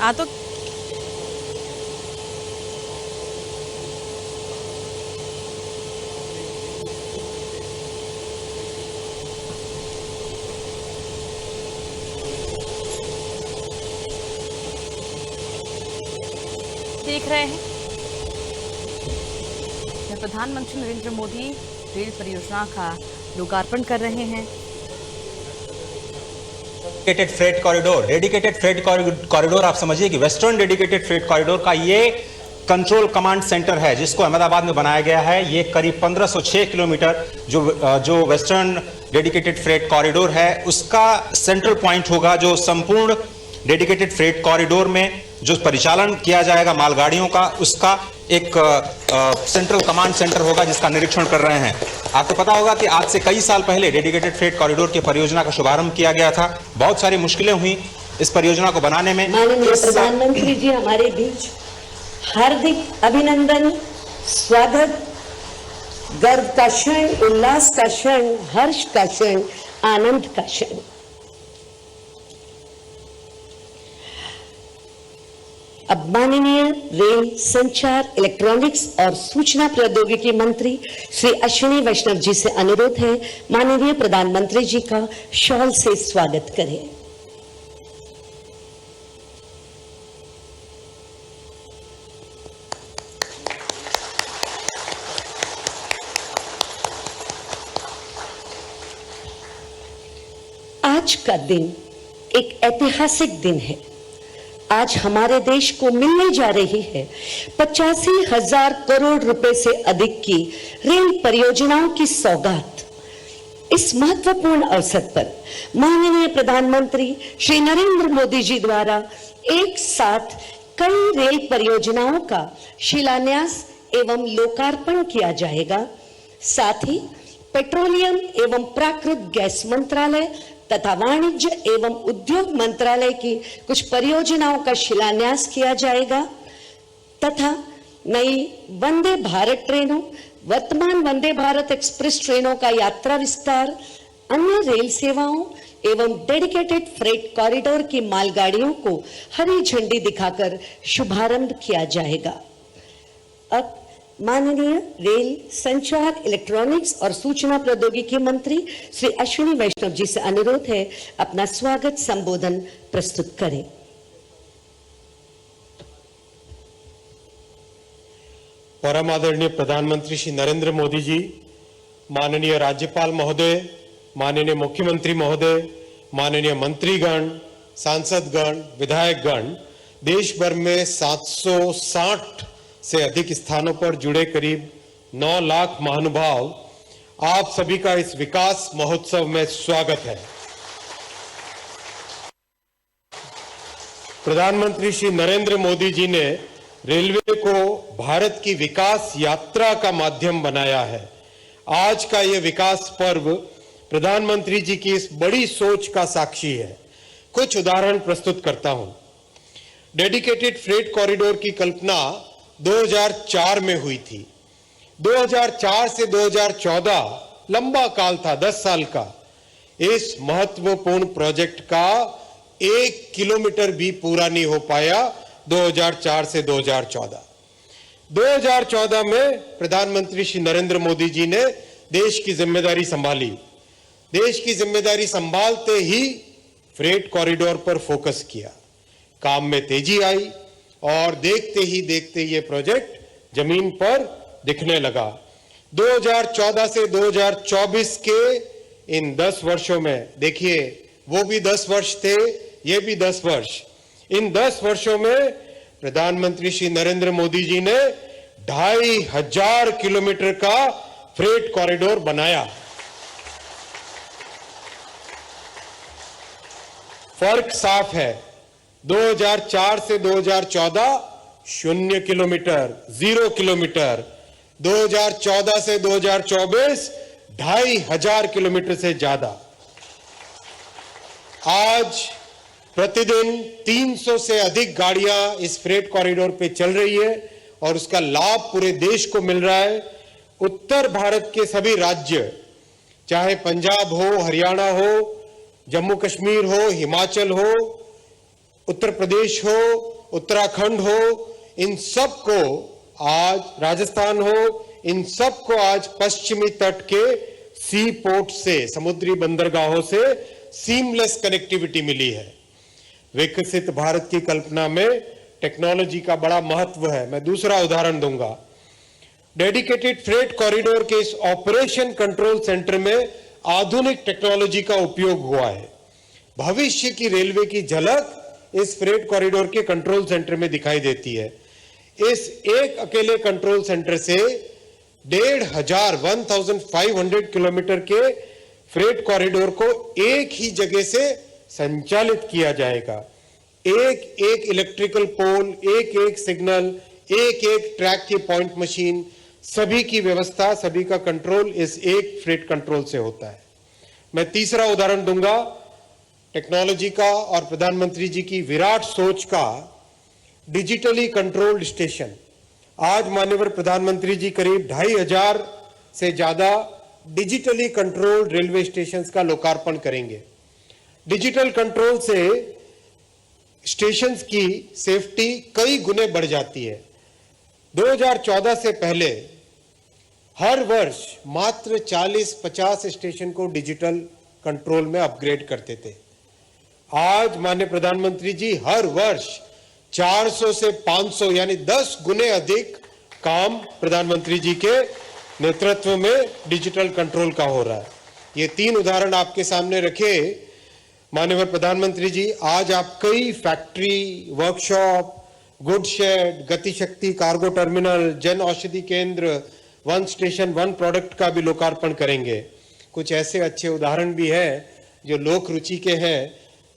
आ तो देख रहे हैं प्रधानमंत्री नरेंद्र मोदी रेल परियोजना का लोकार्पण कर रहे हैं। Dedicated freight corridor, dedicated freight corridor आप समझिए कि वेस्टर्न डेडिकेटेड फ्रेट कॉरिडोर का ये कंट्रोल कमांड सेंटर है जिसको अहमदाबाद में बनाया गया है। ये करीब 1506 किलोमीटर जो वेस्टर्न डेडिकेटेड फ्रेट कॉरिडोर है उसका सेंट्रल पॉइंट होगा, जो संपूर्ण डेडिकेटेड फ्रेट कॉरिडोर में जो परिचालन किया जाएगा मालगाड़ियों का, उसका एक सेंट्रल कमांड सेंटर होगा जिसका निरीक्षण कर रहे हैं। आपको पता होगा कि आज से कई साल पहले डेडिकेटेड फ्रेट कॉरिडोर की परियोजना का शुभारंभ किया गया था। बहुत सारी मुश्किलें हुई इस परियोजना को बनाने में। माननीय प्रधानमंत्री जी हमारे बीच, हार्दिक अभिनंदन, स्वागत, गर्व का क्षण, उल्लास का क्षण, हर्ष का क्षण, आनंद का क्षण। अब माननीय रेल, संचार, इलेक्ट्रॉनिक्स और सूचना प्रौद्योगिकी मंत्री श्री अश्विनी वैष्णव जी से अनुरोध है, माननीय प्रधानमंत्री जी का शॉल से स्वागत करें। आज का दिन एक ऐतिहासिक दिन है। आज हमारे देश को मिलने जा रही है 85,000 करोड़ रुपए से अधिक की रेल परियोजनाओं की सौगात। इस महत्वपूर्ण अवसर पर माननीय प्रधानमंत्री श्री नरेंद्र मोदी जी द्वारा एक साथ कई रेल परियोजनाओं का शिलान्यास एवं लोकार्पण किया जाएगा। साथ ही पेट्रोलियम एवं प्राकृतिक गैस मंत्रालय तथा वाणिज्य एवं उद्योग मंत्रालय की कुछ परियोजनाओं का शिलान्यास किया जाएगा तथा नई वंदे भारत ट्रेनों, वर्तमान वंदे भारत एक्सप्रेस ट्रेनों का यात्रा विस्तार, अन्य रेल सेवाओं एवं डेडिकेटेड फ्रेट कॉरिडोर की मालगाड़ियों को हरी झंडी दिखाकर शुभारंभ किया जाएगा। अब माननीय रेल, संचार, इलेक्ट्रॉनिक्स और सूचना प्रौद्योगिकी मंत्री श्री अश्विनी वैष्णव जी से अनुरोध है अपना स्वागत संबोधन प्रस्तुत करें। परम आदरणीय प्रधानमंत्री श्री नरेंद्र मोदी जी, माननीय राज्यपाल महोदय, माननीय मुख्यमंत्री महोदय, माननीय मंत्रीगण, सांसदगण, विधायकगण, देश भर में 760 से अधिक स्थानों पर जुड़े करीब 9 लाख महानुभाव, आप सभी का इस विकास महोत्सव में स्वागत है। प्रधानमंत्री श्री नरेंद्र मोदी जी ने रेलवे को भारत की विकास यात्रा का माध्यम बनाया है। आज का ये विकास पर्व प्रधानमंत्री जी की इस बड़ी सोच का साक्षी है। कुछ उदाहरण प्रस्तुत करता हूं। डेडिकेटेड फ्रेट कॉरिडोर की कल्पना 2004 में हुई थी। 2004 से 2014 लंबा काल था, 10 साल का। इस महत्वपूर्ण प्रोजेक्ट का 1 किलोमीटर भी पूरा नहीं हो पाया 2004 से 2014। 2014 में प्रधानमंत्री श्री नरेंद्र मोदी जी ने देश की जिम्मेदारी संभाली। देश की जिम्मेदारी संभालते ही फ्रेट कॉरिडोर पर फोकस किया, काम में तेजी आई और देखते ही देखते ये प्रोजेक्ट जमीन पर दिखने लगा। 2014 से 2024 के इन 10 वर्षों में, देखिए वो भी 10 वर्ष थे, ये भी 10 वर्ष, इन 10 वर्षों में प्रधानमंत्री श्री नरेंद्र मोदी जी ने 2500 किलोमीटर का फ्रेट कॉरिडोर बनाया। फर्क साफ है, 2004 से 2014 0 किलोमीटर, 0 किलोमीटर, 2014 से 2024 2500 किलोमीटर से ज्यादा। आज प्रतिदिन 300 से अधिक गाड़ियां इस फ्रेट कॉरिडोर पे चल रही है और उसका लाभ पूरे देश को मिल रहा है। उत्तर भारत के सभी राज्य, चाहे पंजाब हो, हरियाणा हो, जम्मू कश्मीर हो, हिमाचल हो, उत्तर प्रदेश हो, उत्तराखंड हो, इन सबको आज, राजस्थान हो, इन सबको आज पश्चिमी तट के सी पोर्ट से, समुद्री बंदरगाहों से सीमलेस कनेक्टिविटी मिली है। विकसित भारत की कल्पना में टेक्नोलॉजी का बड़ा महत्व है। मैं दूसरा उदाहरण दूंगा। डेडिकेटेड फ्रेट कॉरिडोर के इस ऑपरेशन कंट्रोल सेंटर में आधुनिक टेक्नोलॉजी का उपयोग हुआ है। भविष्य की रेलवे की झलक इस फ्रेट कॉरिडोर के कंट्रोल सेंटर में दिखाई देती है। इस एक अकेले कंट्रोल सेंटर से 1500 किलोमीटर के फ्रेट कॉरिडोर को एक ही जगह से संचालित किया जाएगा। एक एक इलेक्ट्रिकल पोल, एक एक सिग्नल, एक एक ट्रैक की पॉइंट मशीन, सभी की व्यवस्था, सभी का कंट्रोल इस एक फ्रेट कंट्रोल से होता है। मैं तीसरा उदाहरण दूंगा टेक्नोलॉजी का और प्रधानमंत्री जी की विराट सोच का, डिजिटली कंट्रोल्ड स्टेशन। आज माननीय प्रधानमंत्री जी करीब 2500 से ज्यादा डिजिटली कंट्रोल्ड रेलवे स्टेशंस का लोकार्पण करेंगे। डिजिटल कंट्रोल से स्टेशंस की सेफ्टी कई गुने बढ़ जाती है। 2014 से पहले हर वर्ष मात्र 40-50 स्टेशन को डिजिटल कंट्रोल में अपग्रेड करते थे। आज माननीय प्रधानमंत्री जी हर वर्ष 400 से 500 यानी 10 गुने अधिक काम प्रधानमंत्री जी के नेतृत्व में डिजिटल कंट्रोल का हो रहा है। ये 3 उदाहरण आपके सामने रखे माननीय प्रधानमंत्री जी। आज आप कई factory, workshop, good shade, Gati शक्ति कार्गो टर्मिनल, जन औषधि केंद्र, वन स्टेशन वन प्रोडक्ट का भी लोकार्पण करेंगे। कुछ ऐसे अच्छे उदाहरण भी हैं जो लोक रुचि के हैं।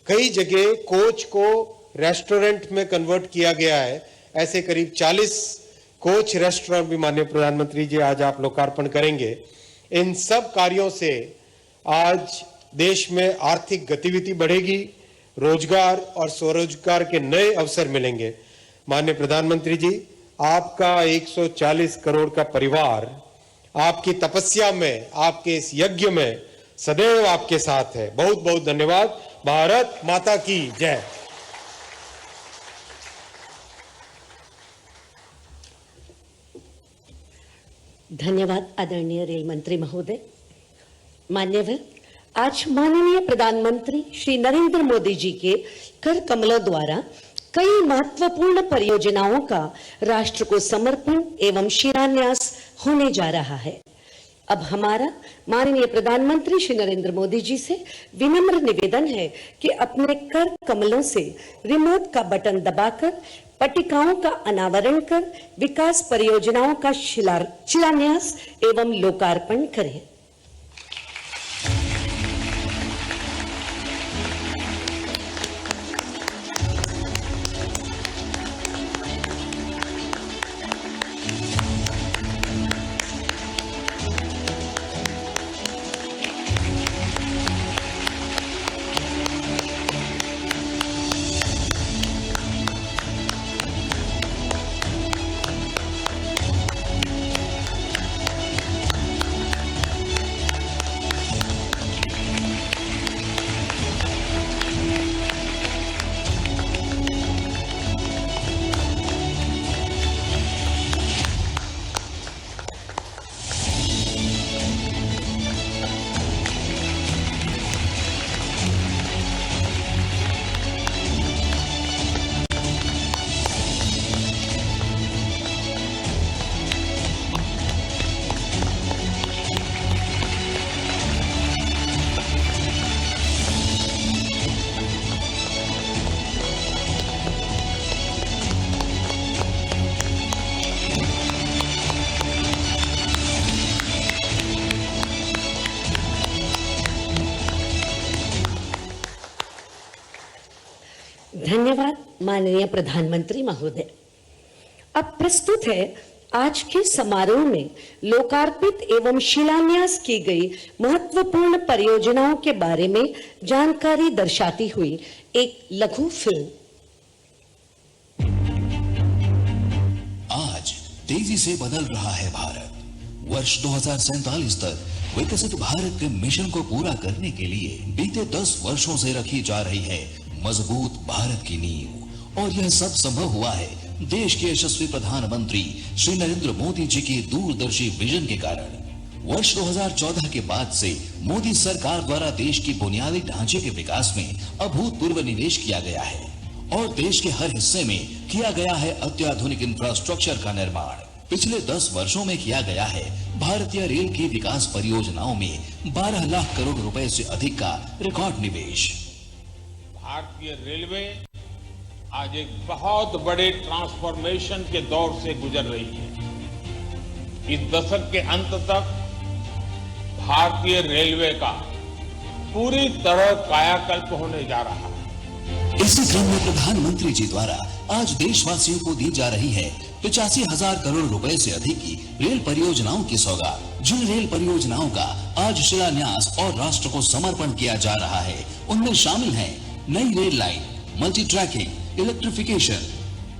कई जगह कोच को रेस्टोरेंट में कन्वर्ट किया गया है। ऐसे करीब 40 कोच रेस्टोरेंट भी माननीय प्रधानमंत्री जी आज आप लोकार्पण करेंगे। इन सब कार्यों से आज देश में आर्थिक गतिविधि बढ़ेगी, रोजगार और स्वरोजगार के नए अवसर मिलेंगे। माननीय प्रधानमंत्री जी, आपका 140 करोड़ का परिवार आपकी तपस्या में, आपके इस यज्ञ में सदैव आपके साथ है। बहुत बहुत धन्यवाद। भारत माता की जय। धन्यवाद आदरणीय रेल मंत्री महोदय। मान्यवर, आज माननीय प्रधानमंत्री श्री नरेंद्र मोदी जी के कर कमलों द्वारा कई महत्वपूर्ण परियोजनाओं का राष्ट्र को समर्पण एवं शिलान्यास होने जा रहा है। अब हमारा माननीय प्रधानमंत्री श्री नरेंद्र मोदी जी से विनम्र निवेदन है कि अपने कर कमलों से रिमोट का बटन दबाकर पट्टिकाओं का अनावरण कर विकास परियोजनाओं का शिलान्यास एवं लोकार्पण करें। धन्यवाद माननीय प्रधानमंत्री महोदय। अब प्रस्तुत है आज के समारोह में लोकार्पित एवं शिलान्यास की गई महत्वपूर्ण परियोजनाओं के बारे में जानकारी दर्शाती हुई एक लघु फिल्म। आज तेजी से बदल रहा है भारत। वर्ष 2047 तक विकसित भारत के मिशन को पूरा करने के लिए बीते 10 वर्षों से रखी जा रही है मजबूत भारत की नींव, और यह सब संभव हुआ है देश के यशस्वी प्रधानमंत्री श्री नरेंद्र मोदी जी के दूरदर्शी विजन के कारण। वर्ष 2014 के बाद से मोदी सरकार द्वारा देश की बुनियादी ढांचे के विकास में अभूतपूर्व निवेश किया गया है और देश के हर हिस्से में किया गया है अत्याधुनिक इंफ्रास्ट्रक्चर का निर्माण। पिछले 10 वर्षों में किया गया है भारतीय रेल की विकास परियोजनाओं में 12 लाख करोड़ रुपए से अधिक का रिकॉर्ड निवेश। भारतीय रेलवे आज एक बहुत बड़े ट्रांसफॉर्मेशन के दौर से गुजर रही है। इस दशक के अंत तक भारतीय रेलवे का पूरी तरह कायाकल्प होने जा रहा है। इसी क्रम में प्रधानमंत्री जी द्वारा आज देशवासियों को दी जा रही है 85,000 करोड़ रुपए से अधिक की रेल परियोजनाओं की सौगात। जिन रेल परियोजनाओं का आज शिलान्यास और राष्ट्र को समर्पण किया जा रहा है, उनमें शामिल हैं नई rail line, multi tracking, electrification,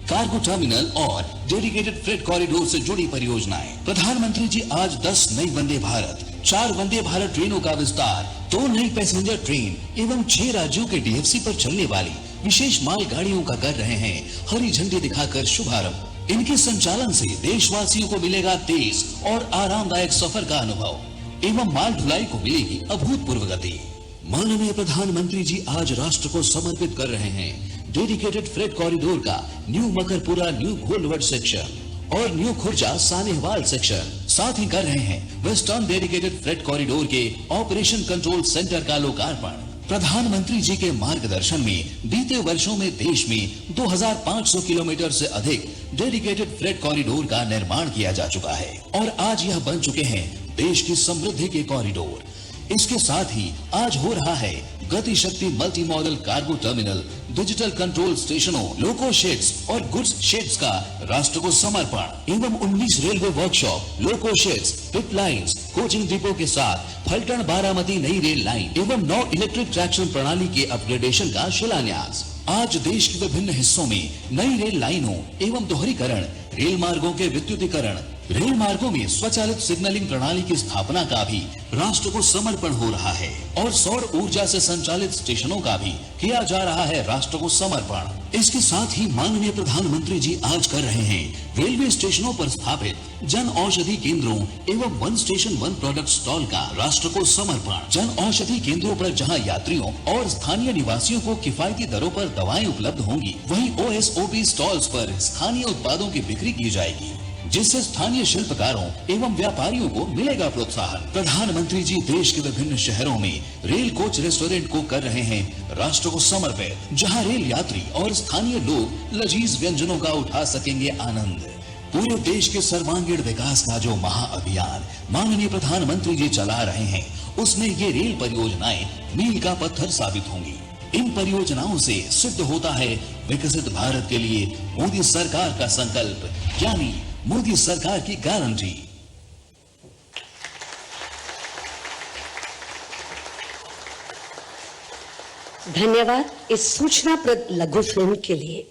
cargo terminal और डेडिकेटेड फ्रेट कॉरिडोर से जुड़ी परियोजनाएं। प्रधानमंत्री जी आज 10 नई वंदे भारत, 4 वंदे भारत ट्रेनों का विस्तार, 2 नई पैसेंजर ट्रेन एवं 6 राज्यों के डीएफसी पर चलने वाली विशेष मालगाड़ियों का कर रहे हैं हरी झंडी दिखाकर शुभारंभ। इनके संचालन से देशवासियों को मिलेगा तेज और आरामदायक सफर का अनुभव एवं माल ढुलाई को मिलेगी अभूतपूर्व गति। माननीय प्रधानमंत्री जी आज राष्ट्र को समर्पित कर रहे हैं डेडिकेटेड फ्रेट कॉरिडोर का new Makarpura new Gholvad section और न्यू खुर्जा सानेहवाल सेक्शन। साथ ही कर रहे हैं वेस्टर्न डेडिकेटेड फ्रेट कॉरिडोर के ऑपरेशन कंट्रोल सेंटर का लोकार्पण। प्रधानमंत्री जी के मार्गदर्शन में बीते वर्षों में देश में 2500 किलोमीटर से अधिक डेडिकेटेड फ्रेट कॉरिडोर का निर्माण किया जा चुका है और आज यह बन चुके हैं देश की समृद्धि के कॉरिडोर। इसके साथ ही आज हो रहा है गति Shakti multi modal cargo terminal, digital control स्टेशनों, लोको शेड्स और गुड्स शेड्स का राष्ट्र को समर्पण एवं 19 रेलवे वर्कशॉप, लोको शेड्स, पिट लाइन्स, कोचिंग डिपो के साथ फलटन बारामती नई रेल लाइन एवं 9 इलेक्ट्रिक ट्रैक्शन प्रणाली के अपग्रेडेशन का शिलान्यास। आज देश के विभिन्न हिस्सों में नई रेल लाइनों एवं दोहरीकरण, रेल मार्गों के विद्युतीकरण, रेल मार्गों में स्वचालित सिग्नलिंग प्रणाली की स्थापना का भी राष्ट्र को समर्पण हो रहा है और सौर ऊर्जा से संचालित स्टेशनों का भी किया जा रहा है राष्ट्र को समर्पण। इसके साथ ही माननीय प्रधानमंत्री जी आज कर रहे हैं रेलवे स्टेशनों पर स्थापित जन औषधि केंद्रों एवं one station one product stall का राष्ट्र को समर्पण। जन औषधि केंद्रों पर जहां यात्रियों और स्थानीय निवासियों को किफायती दरों पर दवाएं उपलब्ध होंगी, वहीं OSOP स्टॉल्स पर स्थानीय उत्पादों की बिक्री की जाएगी, जिससे स्थानीय शिल्पकारों एवं व्यापारियों को मिलेगा प्रोत्साहन। प्रधानमंत्री जी देश के विभिन्न शहरों में रेल कोच रेस्टोरेंट को कर रहे हैं राष्ट्र को समर्पित, जहां रेल यात्री और स्थानीय लोग लजीज व्यंजनों का उठा सकेंगे आनंद। पूरे देश के सर्वांगीण विकास का जो महाअभियान माननीय प्रधानमंत्री जी चला रहे हैं, उसमें ये रेल परियोजनाएं मील का पत्थर साबित होंगी। इन परियोजनाओं से सिद्ध होता है विकसित भारत के लिए मोदी सरकार का संकल्प, यानी मोदी सरकार की गारंटी। धन्यवाद इस सूचनाप्रद लघु फिल्म के लिए।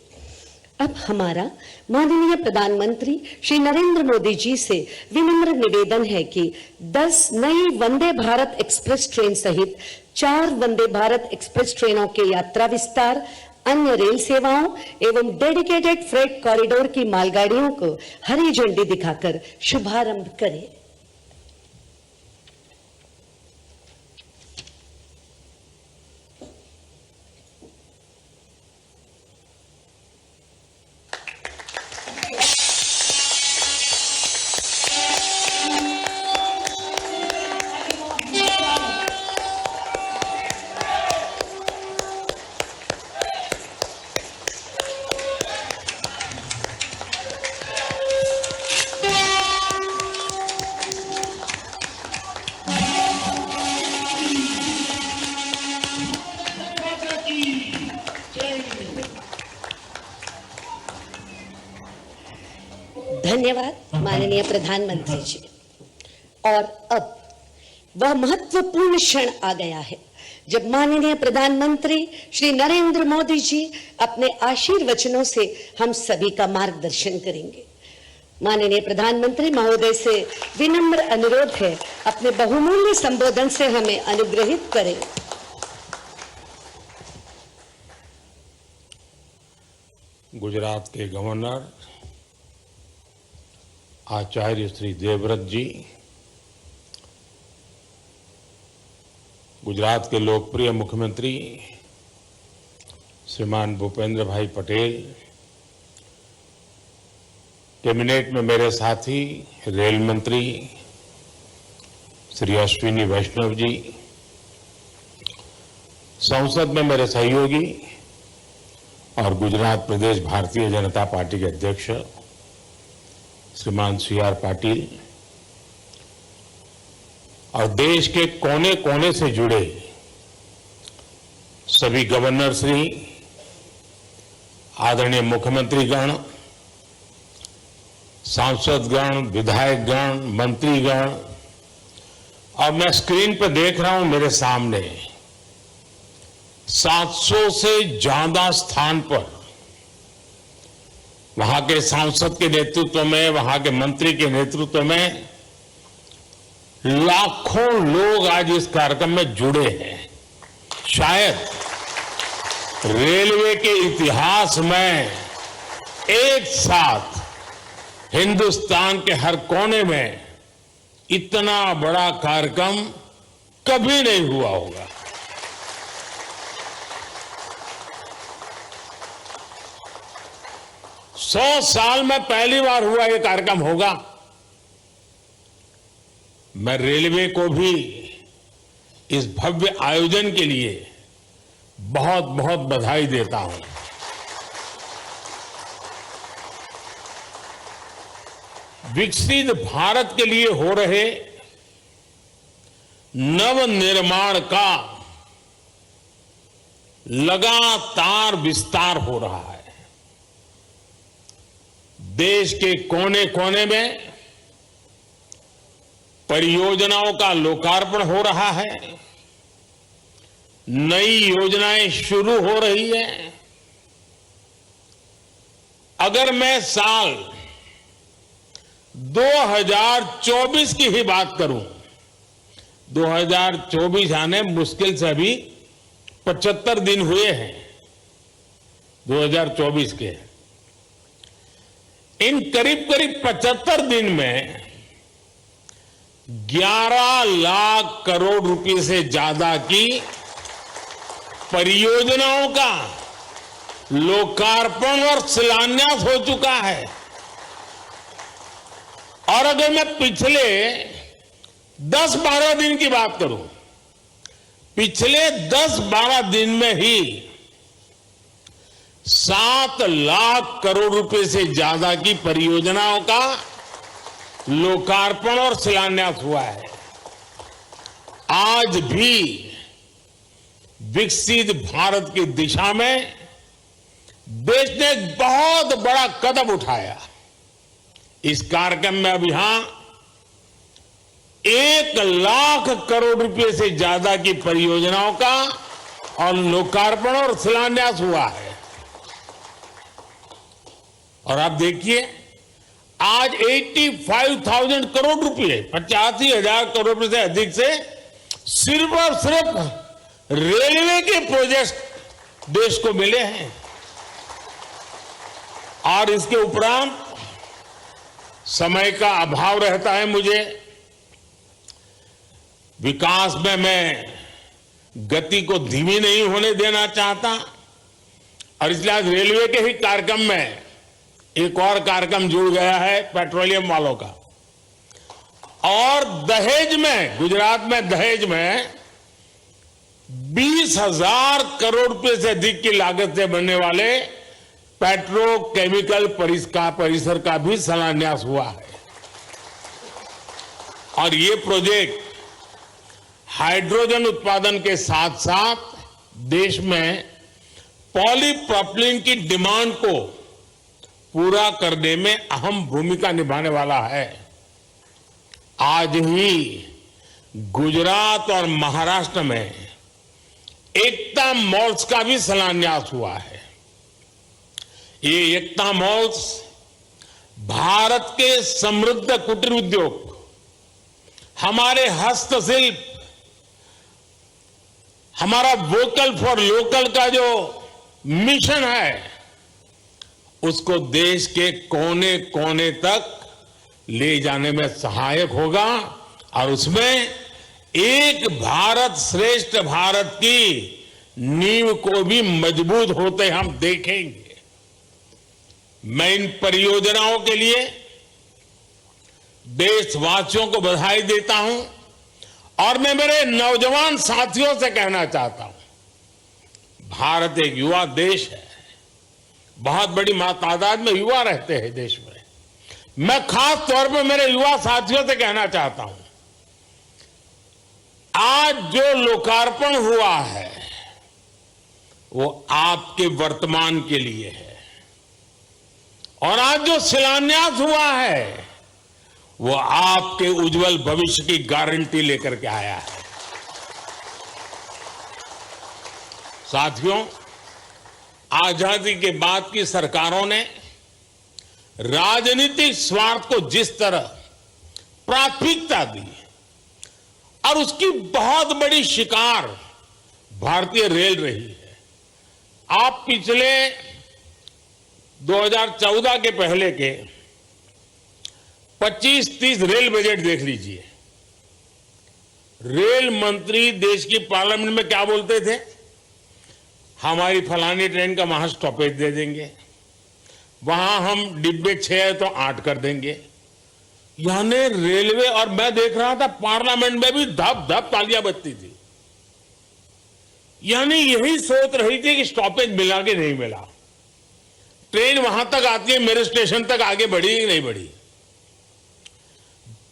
अब हमारा माननीय प्रधानमंत्री श्री नरेंद्र मोदी जी से विनम्र निवेदन है कि 10 नई वंदे भारत एक्सप्रेस ट्रेन सहित 4 वंदे भारत एक्सप्रेस ट्रेनों के यात्रा विस्तार, अन्य रेल सेवाओं एवं डेडिकेटेड फ्रेट कॉरिडोर की मालगाड़ियों को हरी झंडी दिखाकर शुभारंभ करें। धन्यवाद माननीय प्रधानमंत्री जी। और अब वह महत्वपूर्ण क्षण आ गया है जब माननीय प्रधानमंत्री श्री नरेंद्र मोदी जी अपने आशीर्वचनों से हम सभी का मार्गदर्शन करेंगे। माननीय प्रधानमंत्री महोदय से विनम्र अनुरोध है, अपने बहुमूल्य संबोधन से हमें अनुग्रहित करें। गुजरात के गवर्नर आचार्य श्री देवव्रत जी, गुजरात के लोकप्रिय मुख्यमंत्री श्रीमान भूपेंद्र भाई पटेल, कैबिनेट में मेरे साथी रेल मंत्री श्री अश्विनी वैष्णव जी, संसद में मेरे सहयोगी और गुजरात प्रदेश भारतीय जनता पार्टी के अध्यक्ष श्रीमान CR पाटिल और देश के कोने कोने से जुड़े सभी गवर्नर श्री, आदरणीय मुख्यमंत्रीगण, सांसदगण, विधायकगण, मंत्रीगण, और मैं स्क्रीन पर देख रहा हूं मेरे सामने 700 से ज्यादा स्थान पर वहां के सांसद के नेतृत्व में, वहां के मंत्री के नेतृत्व में लाखों लोग आज इस कार्यक्रम में जुड़े हैं। शायद रेलवे के इतिहास में एक साथ हिंदुस्तान के हर कोने में इतना बड़ा कार्यक्रम कभी नहीं हुआ होगा। सौ साल में पहली बार हुआ ये कार्यक्रम होगा। मैं रेलवे को भी इस भव्य आयोजन के लिए बहुत बहुत बधाई देता हूं। विकसित भारत के लिए हो रहे नव निर्माण का लगातार विस्तार हो रहा है। देश के कोने कोने में परियोजनाओं का लोकार्पण हो रहा है, नई योजनाएं शुरू हो रही है। अगर मैं साल 2024 की ही बात करूं, 2024 आने मुश्किल से अभी 75 दिन हुए हैं 2024 के। इन करीब करीब 75 दिन में 11 लाख करोड़ रुपए से ज्यादा की परियोजनाओं का लोकार्पण और शिलान्यास हो चुका है। और अगर मैं पिछले 10-12 दिन की बात करूं, पिछले 10-12 दिन में ही 7 लाख करोड़ रुपए से ज्यादा की परियोजनाओं का लोकार्पण और शिलान्यास हुआ है। आज भी विकसित भारत की दिशा में देश ने एक बहुत बड़ा कदम उठाया। इस कार्यक्रम में अब यहां 1 लाख करोड़ रुपए से ज्यादा की परियोजनाओं का और लोकार्पण और शिलान्यास हुआ है। और आप देखिए, आज 85,000 करोड़ रुपए, 85,000 करोड़ रुपए से अधिक से सिर्फ और सिर्फ रेलवे के प्रोजेक्ट देश को मिले हैं। और इसके उपरांत समय का अभाव रहता है मुझे, विकास में मैं गति को धीमी नहीं होने देना चाहता, और इसलिए आज रेलवे के ही कार्यक्रम में एक और कार्यक्रम जुड़ गया है पेट्रोलियम वालों का। और दहेज में, गुजरात में दहेज में 20,000 करोड़ रुपए से अधिक की लागत से बनने वाले पेट्रोकेमिकल परिसर का भी शिलान्यास हुआ है। और ये प्रोजेक्ट हाइड्रोजन उत्पादन के साथ साथ देश में पॉलीप्रोपिलीन की डिमांड को पूरा करने में अहम भूमिका निभाने वाला है। आज ही गुजरात और महाराष्ट्र में एकता मॉल्स का भी शिलान्यास हुआ है। ये एकता मॉल्स भारत के समृद्ध कुटीर उद्योग, हमारे हस्तशिल्प, हमारा वोकल फॉर लोकल का जो मिशन है, उसको देश के कोने कोने तक ले जाने में सहायक होगा। और उसमें एक भारत श्रेष्ठ भारत की नींव को भी मजबूत होते हम देखेंगे। मैं इन परियोजनाओं के लिए देशवासियों को बधाई देता हूं, और मैं मेरे नौजवान साथियों से कहना चाहता हूं, भारत एक युवा देश है, बहुत बड़ी तादाद में युवा रहते हैं देश में। मैं खास तौर पर मेरे युवा साथियों से कहना चाहता हूं, आज जो लोकार्पण हुआ है वो आपके वर्तमान के लिए है, और आज जो शिलान्यास हुआ है वो आपके उज्जवल भविष्य की गारंटी लेकर के आया है। साथियों, आजादी के बाद की सरकारों ने राजनीतिक स्वार्थ को जिस तरह प्राथमिकता दी, और उसकी बहुत बड़ी शिकार भारतीय रेल रही है। आप पिछले 2014 के पहले के 25-30 रेल बजट देख लीजिए। रेल मंत्री देश की पार्लियामेंट में क्या बोलते थे? हमारी फलानी ट्रेन का वहां स्टॉपेज दे देंगे, वहां हम डिब्बे 6 है तो 8 कर देंगे। यानी रेलवे, और मैं देख रहा था पार्लियामेंट में भी धप धप तालियां बजती थी। यानी यही सोच रही थी कि स्टॉपेज मिला कि नहीं मिला, ट्रेन वहां तक आती है, मेरे स्टेशन तक आगे बढ़ी कि नहीं बढ़ी।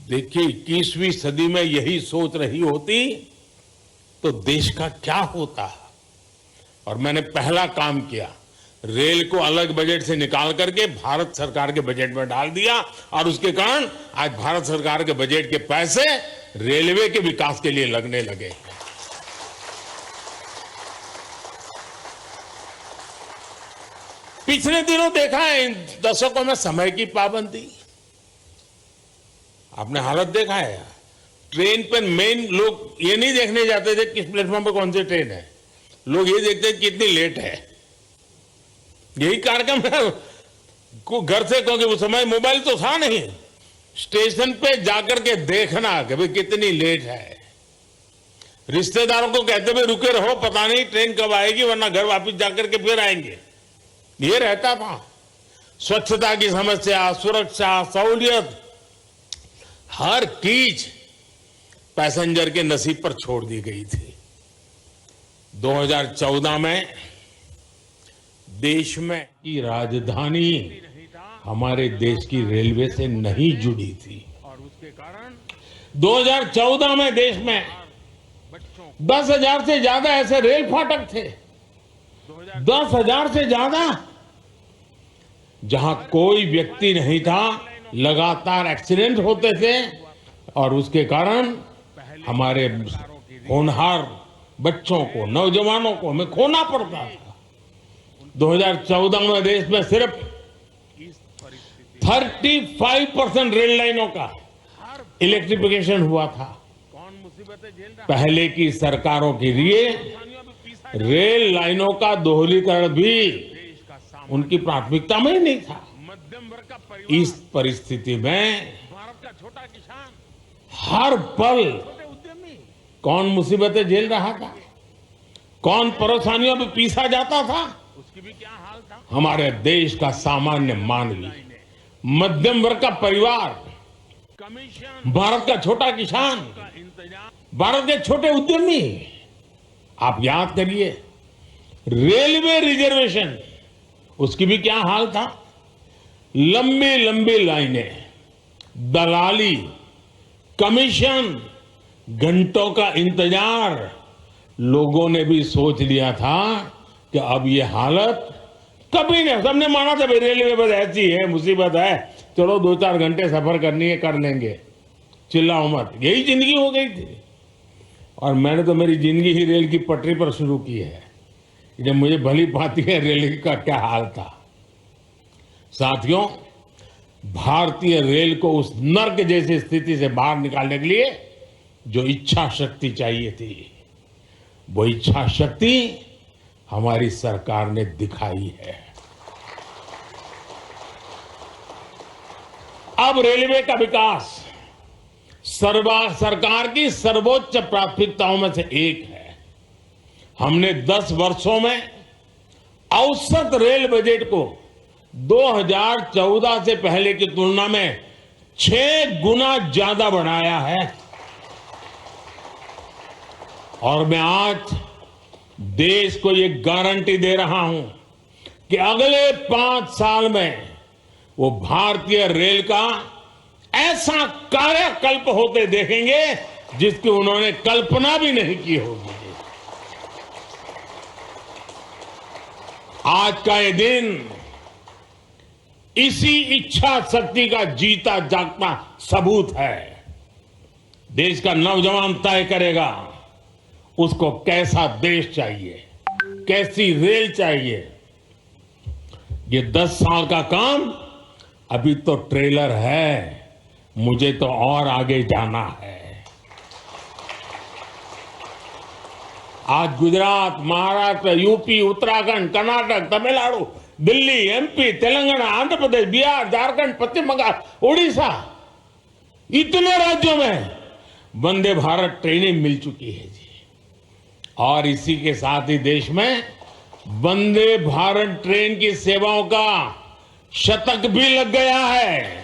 देखिए, 21वीं सदी में यही सोच रही होती तो देश का क्या होता। और मैंने पहला काम किया, रेल को अलग बजट से निकाल करके भारत सरकार के बजट में डाल दिया, और उसके कारण आज भारत सरकार के बजट के पैसे रेलवे के विकास के लिए लगने लगे। पिछले दिनों देखा है इन दशकों में समय की पाबंदी, आपने हालत देखा है यार। ट्रेन पर मेन लोग ये नहीं देखने जाते थे किस प्लेटफॉर्म पर कौन सी ट्रेन है, लोग ये देखते हैं कितनी लेट है। यही कार्यक्रम है घर से, क्योंकि उस समय मोबाइल तो था नहीं, स्टेशन पे जाकर के देखना कि भाई कितनी लेट है। रिश्तेदारों को कहते भाई रुके रहो, पता नहीं ट्रेन कब आएगी, वरना घर वापस जाकर के फिर आएंगे। ये रहता था। स्वच्छता की समस्या, सुरक्षा, सहूलियत, हर चीज पैसेंजर के नसीब पर छोड़ दी गई थी। 2014 में देश में की राजधानी हमारे देश की रेलवे से नहीं जुड़ी थी और उसके कारण 2014 में देश में 10,000 से ज्यादा ऐसे रेल फाटक थे, 10,000 से ज्यादा, जहां कोई व्यक्ति नहीं था, लगातार एक्सीडेंट होते थे और उसके कारण हमारे होनहार बच्चों को, नौजवानों को हमें खोना पड़ता था। 2014 में देश में सिर्फ 35% रेल लाइनों का इलेक्ट्रिफिकेशन हुआ था। पहले की सरकारों के लिए रेल लाइनों का दोहरीकरण भी उनकी प्राथमिकता में ही नहीं था। इस परिस्थिति में हर पल कौन मुसीबतें झेल रहा था, कौन परेशानियों में पीसा जाता था, हमारे देश का सामान्य मानवी, मध्यम वर्ग का परिवार, भारत का छोटा किसान, भारत के छोटे उद्यमी। आप याद करिए, रेलवे रिजर्वेशन, उसकी भी क्या हाल था। लंबी लंबी लाइनें, दलाली, कमीशन, घंटों का इंतजार। लोगों ने भी सोच लिया था कि अब ये हालत कभी नहीं, सबने माना था भाई रेलवे बस ऐसी है, मुसीबत है, चलो 2-4 घंटे सफर करनी है, कर लेंगे, चिल्लाओ मत। यही जिंदगी हो गई थी। और मैंने तो मेरी जिंदगी ही रेल की पटरी पर शुरू की है, जब मुझे भली भांति है रेल का क्या हाल था। साथियों, भारतीय रेल को उस नर्क जैसी स्थिति से बाहर निकालने के लिए जो इच्छा शक्ति चाहिए थी, वो इच्छा शक्ति हमारी सरकार ने दिखाई है। अब रेलवे का विकास सरकार की सर्वोच्च प्राथमिकताओं में से एक है। हमने 10 वर्षों में औसत रेल बजट को 2014 से पहले की तुलना में 6 गुना ज्यादा बढ़ाया है। और मैं आज देश को ये गारंटी दे रहा हूं कि अगले 5 साल में वो भारतीय रेल का ऐसा कायाकल्प होते देखेंगे जिसकी उन्होंने कल्पना भी नहीं की होगी। आज का ये दिन इसी इच्छा शक्ति का जीता जागता सबूत है। देश का नौजवान तय करेगा उसको कैसा देश चाहिए, कैसी रेल चाहिए। ये 10 साल का काम अभी तो ट्रेलर है, मुझे तो और आगे जाना है। आज गुजरात, महाराष्ट्र, यूपी, उत्तराखंड, कर्नाटक, तमिलनाडु, दिल्ली, एमपी, तेलंगाना, आंध्र प्रदेश, बिहार, झारखंड, पश्चिम बंगाल, उड़ीसा, इतने राज्यों में वंदे भारत ट्रेनें मिल चुकी है जी। और इसी के साथ ही देश में वंदे भारत ट्रेन की सेवाओं का शतक भी लग गया है।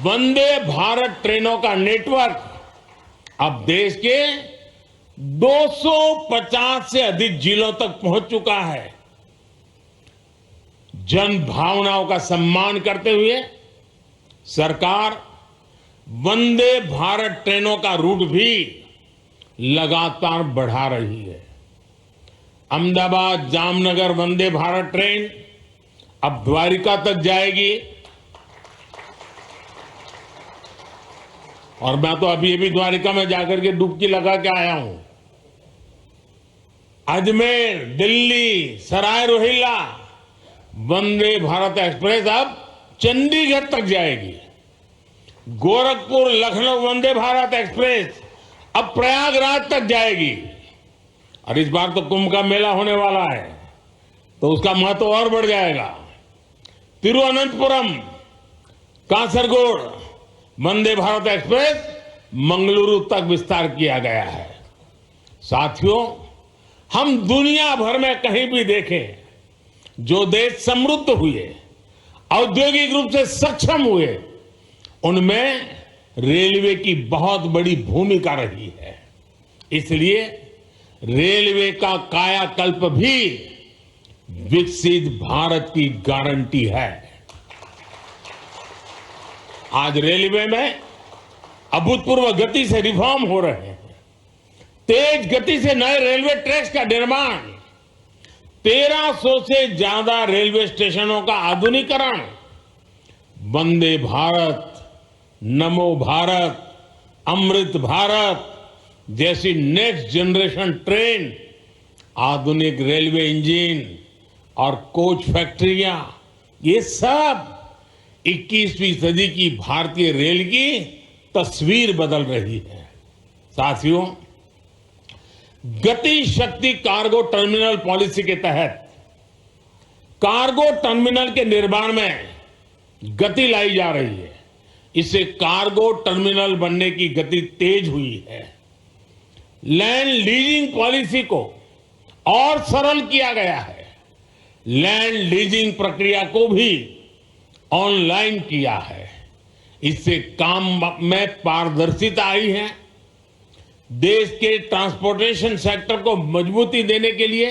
वंदे भारत ट्रेनों का नेटवर्क अब देश के 250 से अधिक जिलों तक पहुंच चुका है। जन भावनाओं का सम्मान करते हुए सरकार वंदे भारत ट्रेनों का रूट भी लगातार बढ़ा रही है। अहमदाबाद जामनगर वंदे भारत ट्रेन अब द्वारिका तक जाएगी। और मैं तो अभी द्वारिका में जाकर के डुबकी लगा के आया हूं। अजमेर, दिल्ली, सराय रोहिल्ला वंदे भारत एक्सप्रेस अब चंडीगढ़ तक जाएगी। गोरखपुर लखनऊ वंदे भारत एक्सप्रेस अब प्रयागराज तक जाएगी। और इस बार तो कुंभ का मेला होने वाला है, तो उसका महत्व और बढ़ जाएगा। तिरुवनंतपुरम कासरगोड वंदे भारत एक्सप्रेस मंगलुरु तक विस्तार किया गया है। साथियों, हम दुनिया भर में कहीं भी देखें, जो देश समृद्ध हुए, औद्योगिक रूप से सक्षम हुए, उनमें रेलवे की बहुत बड़ी भूमिका रही है। इसलिए रेलवे का कायाकल्प भी विकसित भारत की गारंटी है। आज रेलवे में अभूतपूर्व गति से रिफॉर्म हो रहे हैं। तेज गति से नए रेलवे ट्रैक्स का निर्माण, 1300 से ज्यादा रेलवे स्टेशनों का आधुनिकीकरण, वंदे भारत, नमो भारत, अमृत भारत जैसी नेक्स्ट जनरेशन ट्रेन, आधुनिक रेलवे इंजन और कोच फैक्ट्रियां, ये सब 21वीं सदी की भारतीय रेल की तस्वीर बदल रही है। साथियों, गति शक्ति कार्गो टर्मिनल पॉलिसी के तहत कार्गो टर्मिनल के निर्माण में गति लाई जा रही है। इससे कार्गो टर्मिनल बनने की गति तेज हुई है। लैंड लीजिंग पॉलिसी को और सरल किया गया है। लैंड लीजिंग प्रक्रिया को भी ऑनलाइन किया है। इससे काम में पारदर्शिता आई है। देश के ट्रांसपोर्टेशन सेक्टर को मजबूती देने के लिए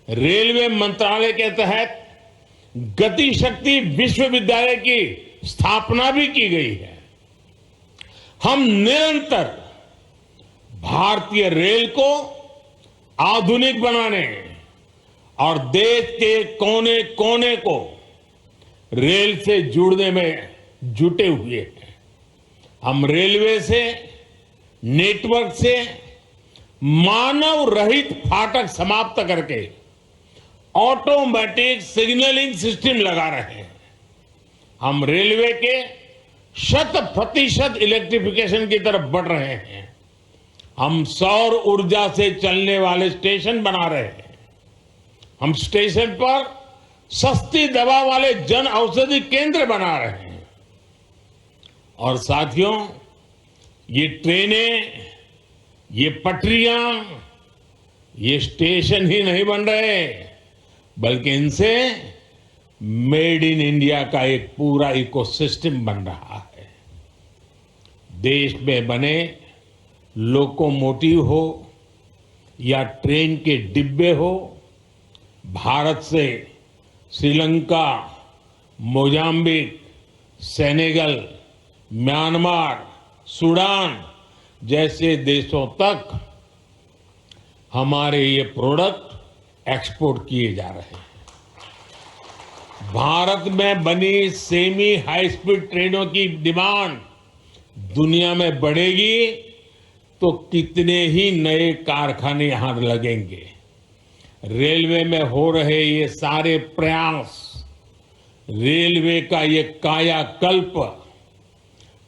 रेलवे मंत्रालय के तहत गति शक्ति विश्वविद्यालय की स्थापना भी की गई है। हम निरंतर भारतीय रेल को आधुनिक बनाने और देश के कोने कोने को रेल से जोड़ने में जुटे हुए हैं। हम रेलवे से, नेटवर्क से मानव रहित फाटक समाप्त करके ऑटोमेटिक सिग्नलिंग सिस्टम लगा रहे हैं। हम रेलवे के 100% इलेक्ट्रिफिकेशन की तरफ बढ़ रहे हैं। हम सौर ऊर्जा से चलने वाले स्टेशन बना रहे हैं। हम स्टेशन पर सस्ती दवा वाले जन औषधि केंद्र बना रहे हैं। और साथियों, ये ट्रेनें, ये पटरियां, ये स्टेशन ही नहीं बन रहे, बल्कि इनसे मेड इन इंडिया का एक पूरा इकोसिस्टम बन रहा है। देश में बने लोकोमोटिव हो या ट्रेन के डिब्बे हो, भारत से Sri Lanka, Mozambique, Senegal, Myanmar, Sudan जैसे देशों तक हमारे ये प्रोडक्ट एक्सपोर्ट किए जा रहे हैं। भारत में बनी सेमी हाई स्पीड ट्रेनों की डिमांड दुनिया में बढ़ेगी तो कितने ही नए कारखाने यहां लगेंगे। रेलवे में हो रहे ये सारे प्रयास, रेलवे का ये कायाकल्प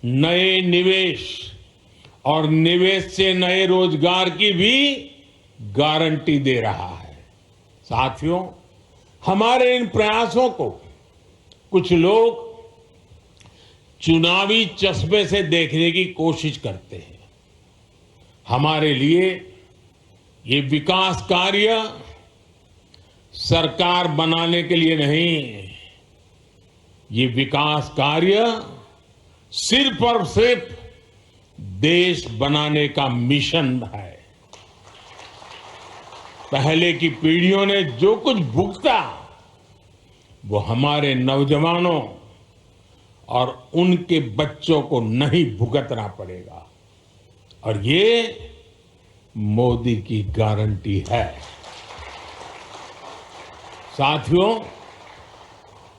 नए निवेश और निवेश से नए रोजगार की भी गारंटी दे रहा है। साथियों, हमारे इन प्रयासों को कुछ लोग चुनावी चश्मे से देखने की कोशिश करते हैं। हमारे लिए ये विकास कार्य सरकार बनाने के लिए नहीं, ये विकास कार्य सिर्फ और सिर्फ देश बनाने का मिशन है। पहले की पीढ़ियों ने जो कुछ भुगता वो हमारे नौजवानों और उनके बच्चों को नहीं भुगतना पड़ेगा, और ये मोदी की गारंटी है। साथियों,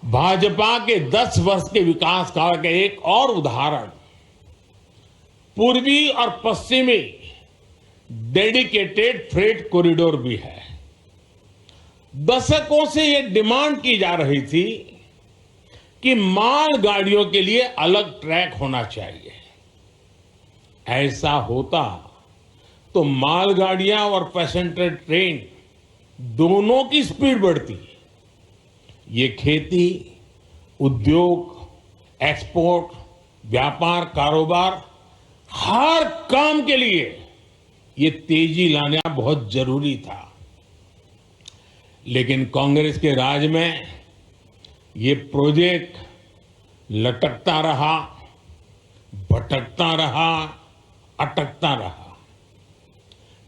भाजपा के 10 वर्ष के विकास काल का एक और उदाहरण पूर्वी और पश्चिमी डेडिकेटेड फ्रेट कॉरिडोर भी है। दशकों से ये डिमांड की जा रही थी कि माल गाड़ियों के लिए अलग ट्रैक होना चाहिए। ऐसा होता तो मालगाड़ियां और पैसेंजर ट्रेन दोनों की स्पीड बढ़ती। ये खेती, उद्योग, एक्सपोर्ट, व्यापार, कारोबार, हर काम के लिए ये तेजी लाना बहुत जरूरी था। लेकिन कांग्रेस के राज में ये प्रोजेक्ट लटकता रहा, भटकता रहा, अटकता रहा।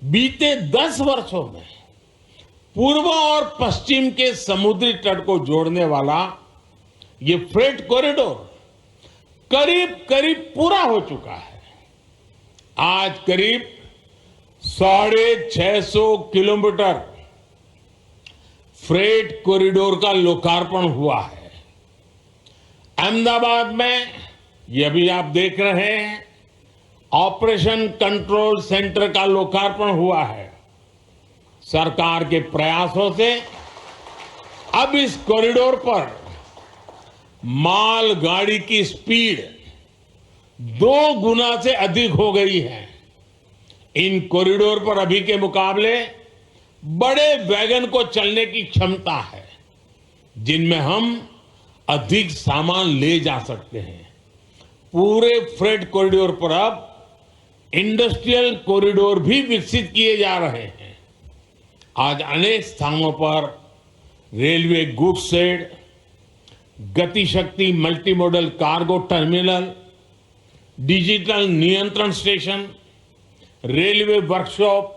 बीते 10 वर्षों में पूर्व और पश्चिम के समुद्री तट को जोड़ने वाला ये फ्रेट कॉरिडोर करीब करीब पूरा हो चुका है। आज करीब 650 किलोमीटर फ्रेट कॉरिडोर का लोकार्पण हुआ है। अहमदाबाद में ये अभी आप देख रहे हैं, ऑपरेशन कंट्रोल सेंटर का लोकार्पण हुआ है। सरकार के प्रयासों से अब इस कॉरिडोर पर माल गाड़ी की स्पीड 2 गुना से अधिक हो गई है। इन कॉरिडोर पर अभी के मुकाबले बड़े वैगन को चलने की क्षमता है, जिनमें हम अधिक सामान ले जा सकते हैं। पूरे फ्रेट कॉरिडोर पर अब इंडस्ट्रियल कॉरिडोर भी विकसित किए जा रहे हैं। आज अनेक स्थानों पर railway goods shed, Gati Shakti multi modal cargo terminal, digital नियंत्रण station, railway workshop,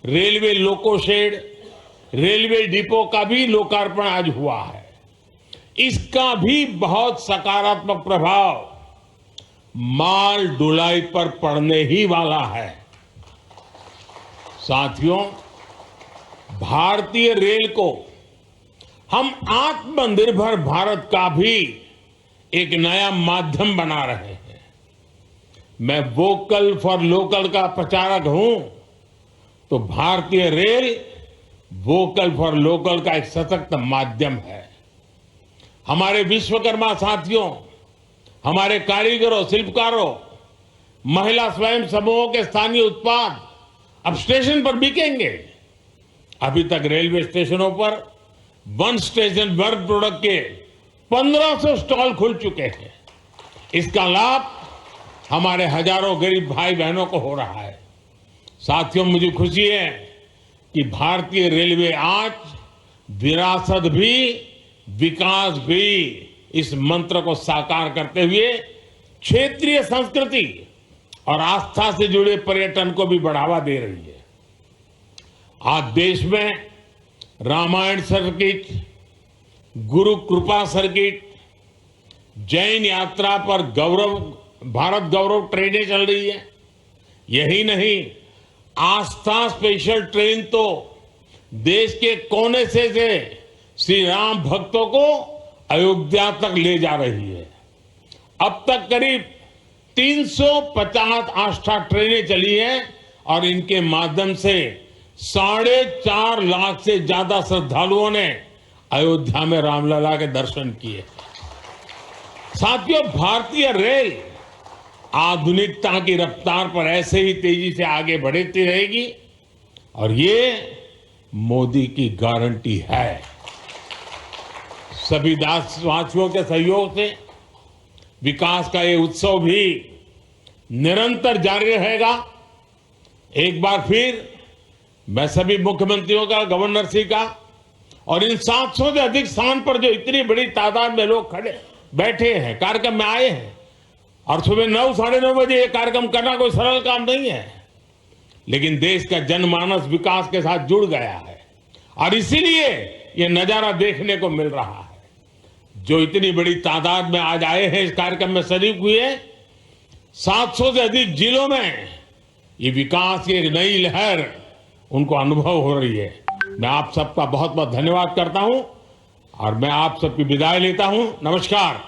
railway loco shed, railway depot का भी लोकार्पण आज हुआ है। इसका भी बहुत सकारात्मक प्रभाव माल ढुलाई पर पड़ने ही वाला है। साथियों, भारतीय रेल को हम आत्मनिर्भर भारत का भी एक नया माध्यम बना रहे हैं। मैं वोकल फॉर लोकल का प्रचारक हूं, तो भारतीय रेल वोकल फॉर लोकल का एक सशक्त माध्यम है। हमारे विश्वकर्मा साथियों, हमारे कारीगरों, शिल्पकारों, महिला स्वयं समूहों के स्थानीय उत्पाद अब स्टेशन पर बिकेंगे। अभी तक रेलवे स्टेशनों पर वन स्टेशन वर्क प्रोडक्ट के 1500 स्टॉल खुल चुके हैं। इसका लाभ हमारे हजारों गरीब भाई बहनों को हो रहा है। साथियों, मुझे खुशी है कि भारतीय रेलवे आज विरासत भी विकास भी इस मंत्र को साकार करते हुए क्षेत्रीय संस्कृति और आस्था से जुड़े पर्यटन को भी बढ़ावा दे रही है। आज देश में रामायण सर्किट, गुरु कृपा सर्किट, जैन यात्रा पर भारत गौरव ट्रेनें चल रही है। यही नहीं, आस्था स्पेशल ट्रेन तो देश के कोने से श्री राम भक्तों को अयोध्या तक ले जा रही है। अब तक करीब 350 आस्था ट्रेनें चली हैं और इनके माध्यम से 4.5 लाख से ज्यादा श्रद्धालुओं ने अयोध्या में रामलला के दर्शन किए। साथियों, भारतीय रेल आधुनिकता की रफ्तार पर ऐसे ही तेजी से आगे बढ़ती रहेगी और ये मोदी की गारंटी है। सभी देशवासियों के सहयोग से विकास का ये उत्सव भी निरंतर जारी रहेगा। एक बार फिर मैं सभी मुख्यमंत्रियों का, गवर्नर जी का और इन 700 से अधिक स्थान पर जो इतनी बड़ी तादाद में लोग खड़े बैठे हैं, कार्यक्रम में आए हैं, और सुबह 9, साढ़े 9 बजे ये कार्यक्रम करना कोई सरल काम नहीं है, लेकिन देश का जनमानस विकास के साथ जुड़ गया है और इसीलिए ये नजारा देखने को मिल रहा है। जो इतनी बड़ी तादाद में आज आए हैं, इस कार्यक्रम में शरीक हुए, 700 से अधिक जिलों में ये विकास की एक नई लहर उनको अनुभव हो रही है। मैं आप सबका बहुत बहुत धन्यवाद करता हूं और मैं आप सबकी विदाई लेता हूं। नमस्कार।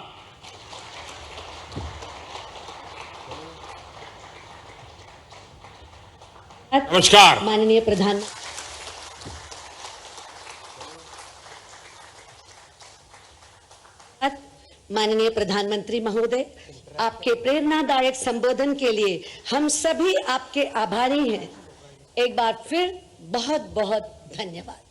नमस्कार। माननीय प्रधान माननीय प्रधानमंत्री महोदय, आपके प्रेरणादायक संबोधन के लिए हम सभी आपके आभारी हैं। एक बार फिर बहुत बहुत धन्यवाद।